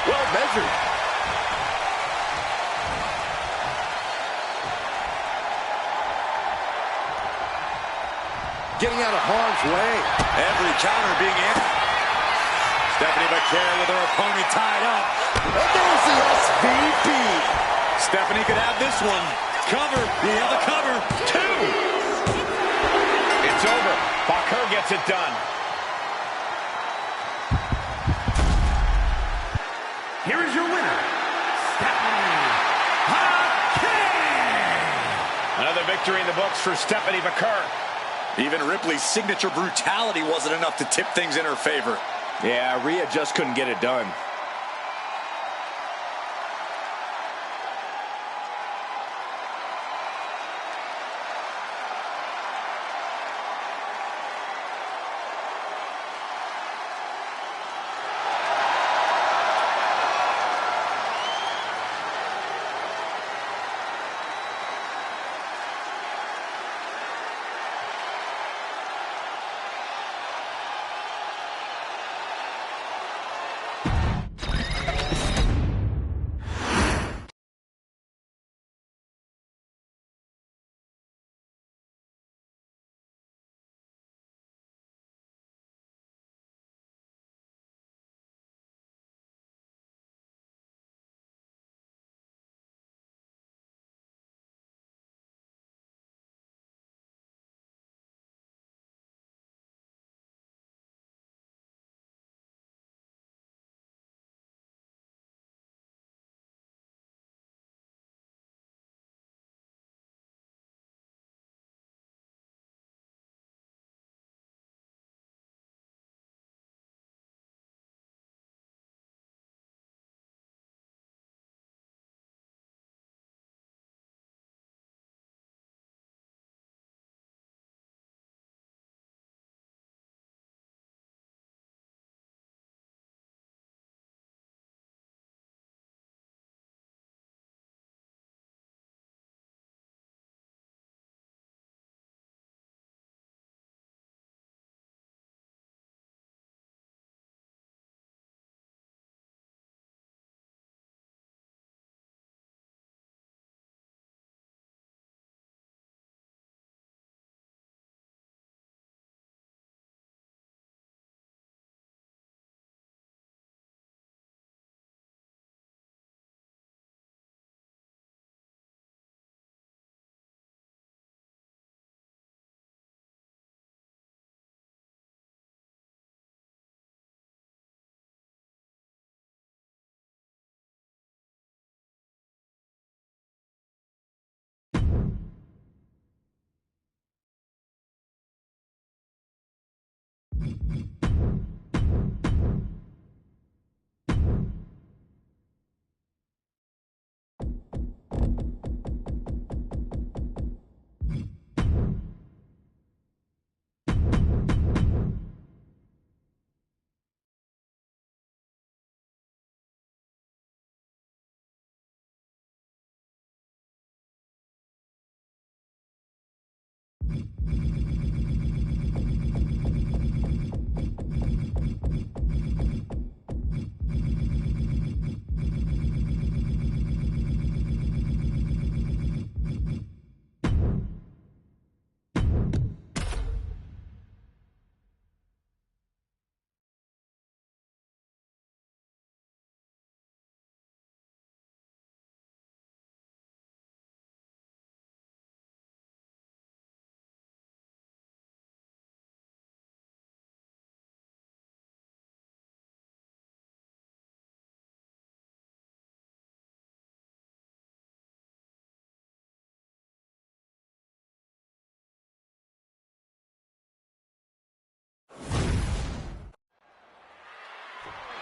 Well measured. Getting out of harm's way. Every counter being in. Stephanie Vaquer with her opponent tied up. And there's the SVP. Stephanie could have this one. Cover. Yeah, the cover. 2. It's over. Vaquer gets it done. Here is your winner, Stephanie Vaquer. Another victory in the books for Stephanie Vaquer. Even Ripley's signature brutality wasn't enough to tip things in her favor. Yeah, Rhea just couldn't get it done.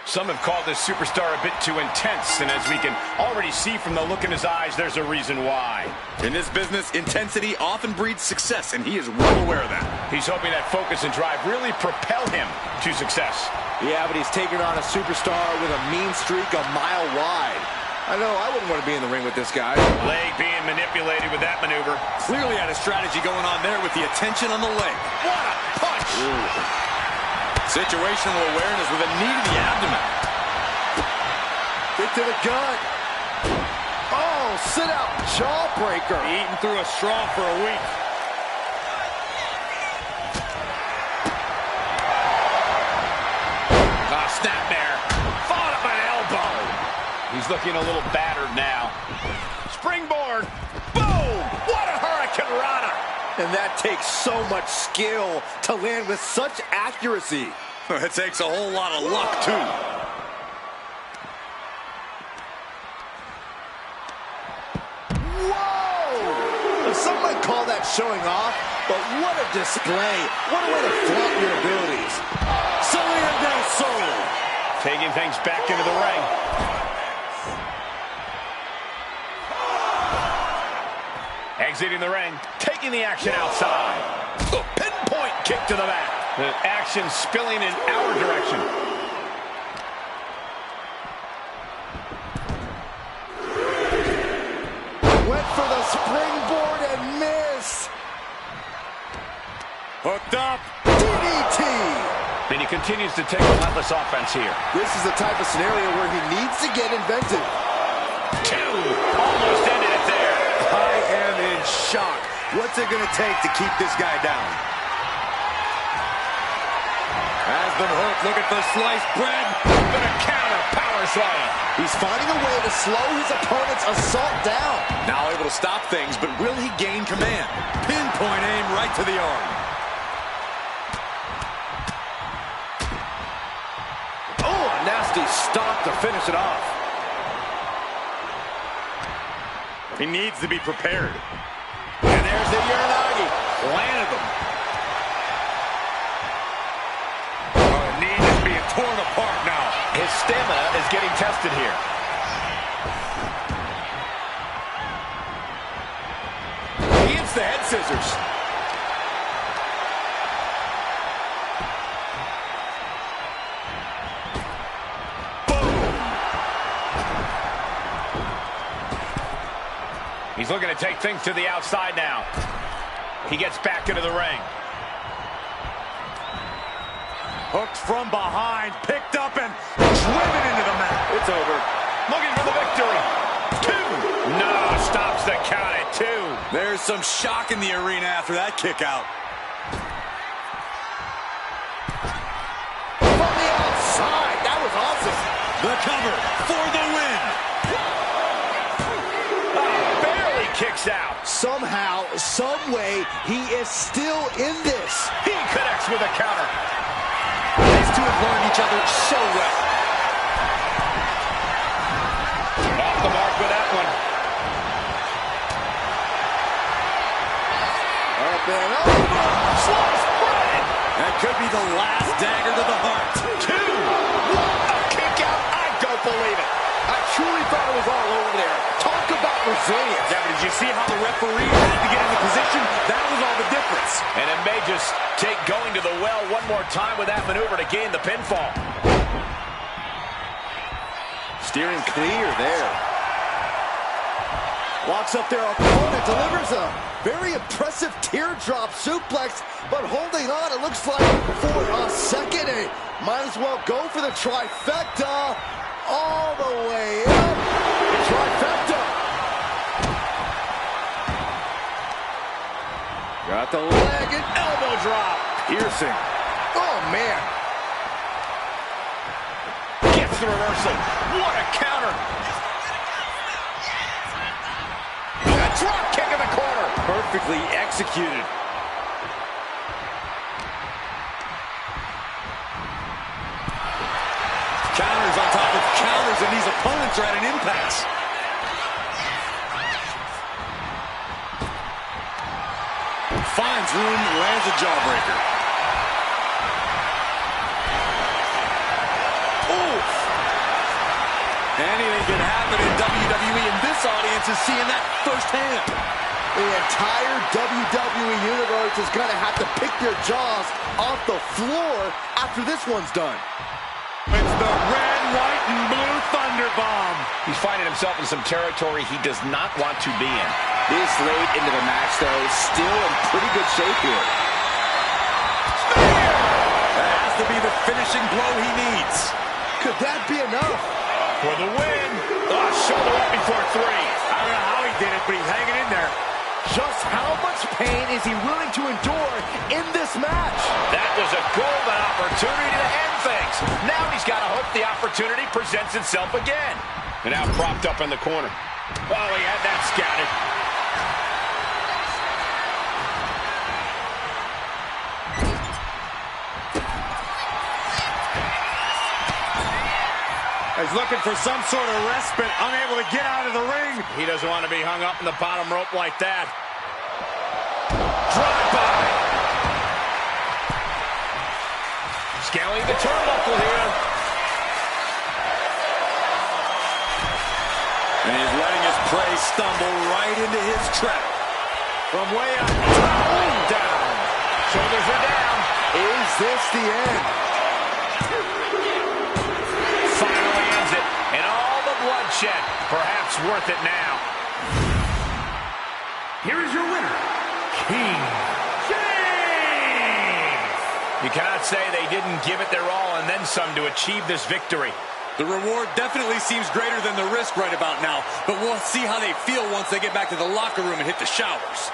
Some have called this superstar a bit too intense, and as we can already see from the look in his eyes, there's a reason why. In this business, intensity often breeds success, and he is well aware of that. He's hoping that focus and drive really propel him to success. Yeah, but he's taking on a superstar with a mean streak a mile wide. I know, I wouldn't want to be in the ring with this guy. Leg being manipulated with that maneuver. Clearly had a strategy going on there with the attention on the leg. What a punch! Ooh. Situational awareness with a knee to the abdomen. Kick to the gut. Oh, sit out jawbreaker. Eating through a straw for a week. Snapmare. Followed up by an elbow. He's looking a little battered now. Springboard. Boom! What a hurricane rana! And that takes so much skill to land with such accuracy. It takes a whole lot of luck, too. Whoa! Some might call that showing off, but what a display. What a way to flaunt your abilities. Selena del Sol. Taking things back into the ring. Exiting the ring, taking the action outside. The pinpoint kick to the back. The action spilling in our direction. Went for the springboard and missed. Hooked up. DDT. And he continues to take relentless offense here. This is the type of scenario where he needs to get inventive. Two. Almost ended it there. I am in shock. What's it going to take to keep this guy down? Has been hooked, looking for sliced bread. Gonna counter, power slam. He's finding a way to slow his opponent's assault down. Now able to stop things, but will he gain command? Pinpoint aim right to the arm. Oh, a nasty stop to finish it off. He needs to be prepared. And there's the Uranagi. Landed him. Oh, knee is being torn apart now. His stamina is getting tested here. He hits the head scissors. He's looking to take things to the outside now. He gets back into the ring. Hooked from behind, picked up and driven into the mat. It's over. Looking for the victory. Two. No, stops the count at two. There's some shock in the arena after that kick out. From the outside, that was awesome. The cover for the win. Kicks out. Somehow, some way, he is still in this. He connects with a counter. These two have learned each other so well. Off the mark with that one. Up and over. Slice bread. That could be be the last dagger to the heart. 2. What a kick out. I don't believe it. I truly thought it was all over there. Talk about resilience. Yeah, but did you see how the referee had to get into position? That was all the difference. And it may just take going to the well one more time with that maneuver to gain the pinfall. Steering clear there. Walks up their opponent, delivers a very impressive teardrop suplex, but holding on, it looks like, for a second. And might as well go for the trifecta all the way up. The trifecta. Got the leg and elbow drop. Piercing. Oh, man. Gets the reversal. What a counter. A drop kick in the corner. Perfectly executed. Counters on top of counters, and these opponents are at an impasse. Finds room, lands a jawbreaker. Oof! Anything can happen in WWE, and this audience is seeing that firsthand. The entire WWE Universe is going to have to pick their jaws off the floor after this one's done. It's the red, white, and blue Thunderbomb. He's finding himself in some territory he does not want to be in. This late into the match, though, still in pretty good shape here. That has to be the finishing blow he needs. Could that be enough? For the win. Oh, shoulder up before 3. I don't know how he did it, but he's hanging in there. Just how much pain is he willing to endure in this match? That was a golden opportunity to end things. Now he's got to hope the opportunity presents itself again. And now propped up in the corner. Oh, he had that scouted. He's looking for some sort of respite, unable to get out of the ring. He doesn't want to be hung up in the bottom rope like that. Drive-by. Scaling the turnbuckle here. And he's letting his prey stumble right into his trap. From way up, down. Shoulders are down. Is this the end? Finally ends it. And all the bloodshed. Perhaps worth it now. Here is your winner, King James. You cannot say they didn't give it their all and then some to achieve this victory. The reward definitely seems greater than the risk right about now, but we'll see how they feel once they get back to the locker room and hit the showers.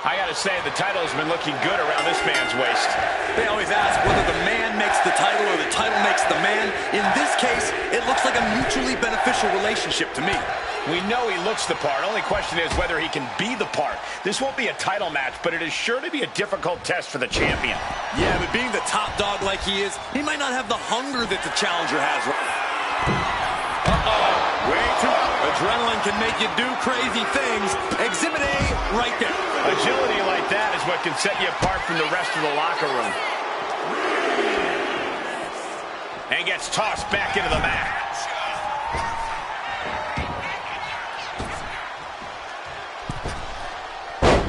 I gotta say, the title has been looking good around this man's waist. They always ask whether the man makes the title or the title makes the man. In this case, it looks like a mutually beneficial relationship to me. We know he looks the part. Only question is whether he can be the part. This won't be a title match, but it is sure to be a difficult test for the champion. Yeah, but being the top dog like he is, he might not have the hunger that the challenger has. Way too adrenaline can make you do crazy things. Exhibit A right there. Agility like that is what can set you apart from the rest of the locker room. And gets tossed back into the mat.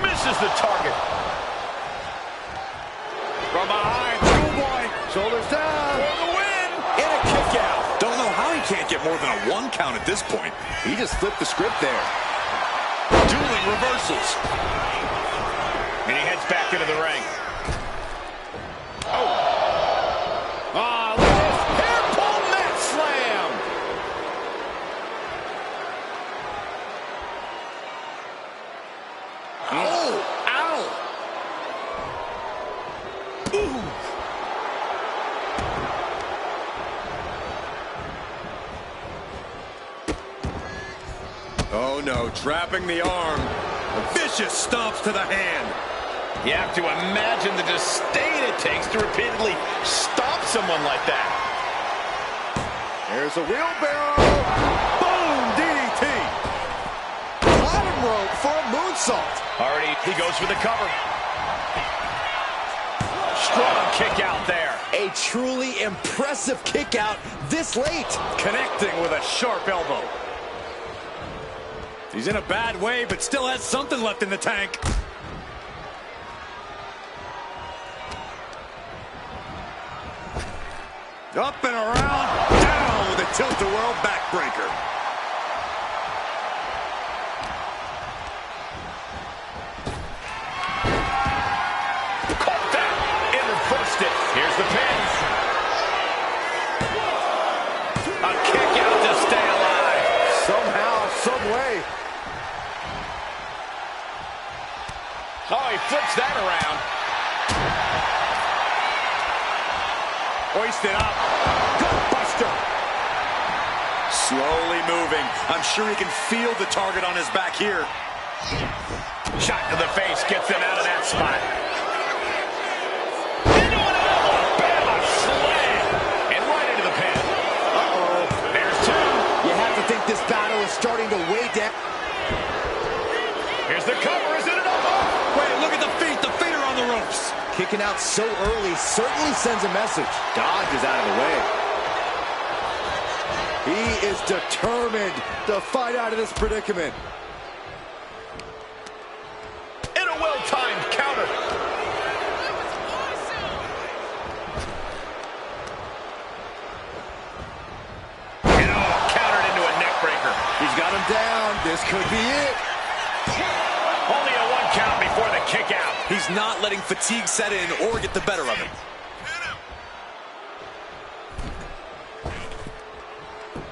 Misses the target. From behind, schoolboy. Shoulders down. For the win. And a kick out. Don't know how he can't get more than a 1 count at this point. He just flipped the script there. Dueling reversals. And he heads back into the ring. Oh. Ah, look at this. Hair pull mat slam. Oh. Ow. Ooh. Oh no, trapping the arm. Vicious stomps to the hand. You have to imagine the disdain it takes to repeatedly stomp someone like that. There's a wheelbarrow. Boom, DDT. Bottom rope for a moonsault. Already, he goes for the cover. Strong kick out there. A truly impressive kick out this late. Connecting with a sharp elbow. He's in a bad way, but still has something left in the tank. Up and around, down with a tilt-a-whirl backbreaker. Caught that and reversed it. Here's the pin. A kick out to stay alive. Somehow, some way. Oh, he flips that around. Hoisted up. Gutbuster. Slowly moving. I'm sure he can feel the target on his back here. Shot to the face gets him out of that spot. Into an elbow. Bam, a slam. And right into the pin. Uh-oh. There's two. You have to think this battle is starting to weigh down. Here's the cover. Is it enough? Wait, look at the feet. The feet are on the ropes. Kicking out so early certainly sends a message. Dodge is out of the way. He is determined to fight out of this predicament. In a well-timed counter. And countered into a neck breaker. He's got him down. This could be it. Only a 1 count before the kick out. He's not letting fatigue set in or get the better of him.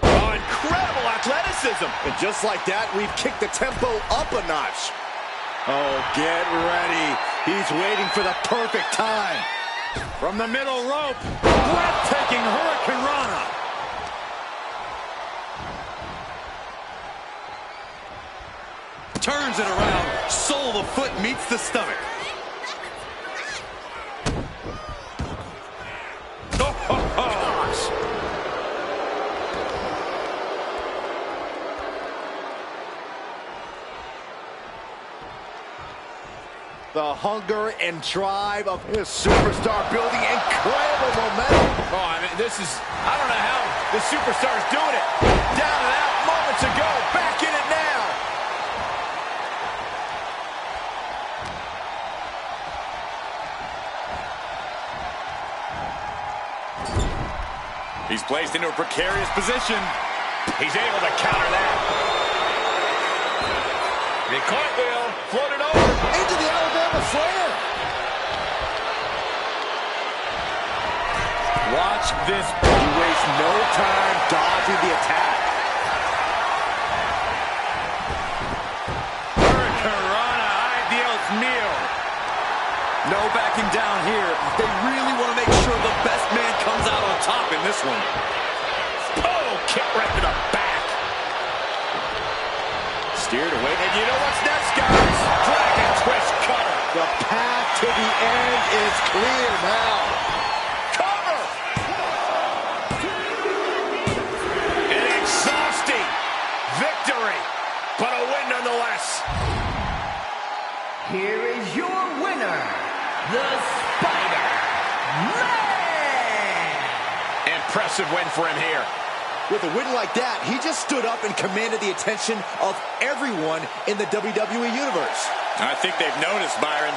Oh, incredible athleticism. And just like that, we've kicked the tempo up a notch. Oh, get ready. He's waiting for the perfect time. From the middle rope, breathtaking Hurricane Rana. Turns it around, sole of the foot meets the stomach. The hunger and drive of his superstar building incredible momentum. Oh, I mean, this is, I don't know how the superstar is doing it. Down and out moments ago, back in it now. He's placed into a precarious position. He's able to counter that. The cartwheel, floated over. Into the Alabama slam. Watch this. He wastes no time dodging the attack. Hurricane Rana, ideal meal. backing down here. They really want to make sure the best man comes out on top in this one. Oh, kick right to the back. Steered away. And you know what's next, guys? Dragon twist cutter. The path to the end is clear now. Cover. An exhausting victory, but a win nonetheless. Here is your winner, the Spider-Man. Impressive win for him here. With a win like that, he just stood up and commanded the attention of everyone in the WWE Universe. I think they've noticed, Byron.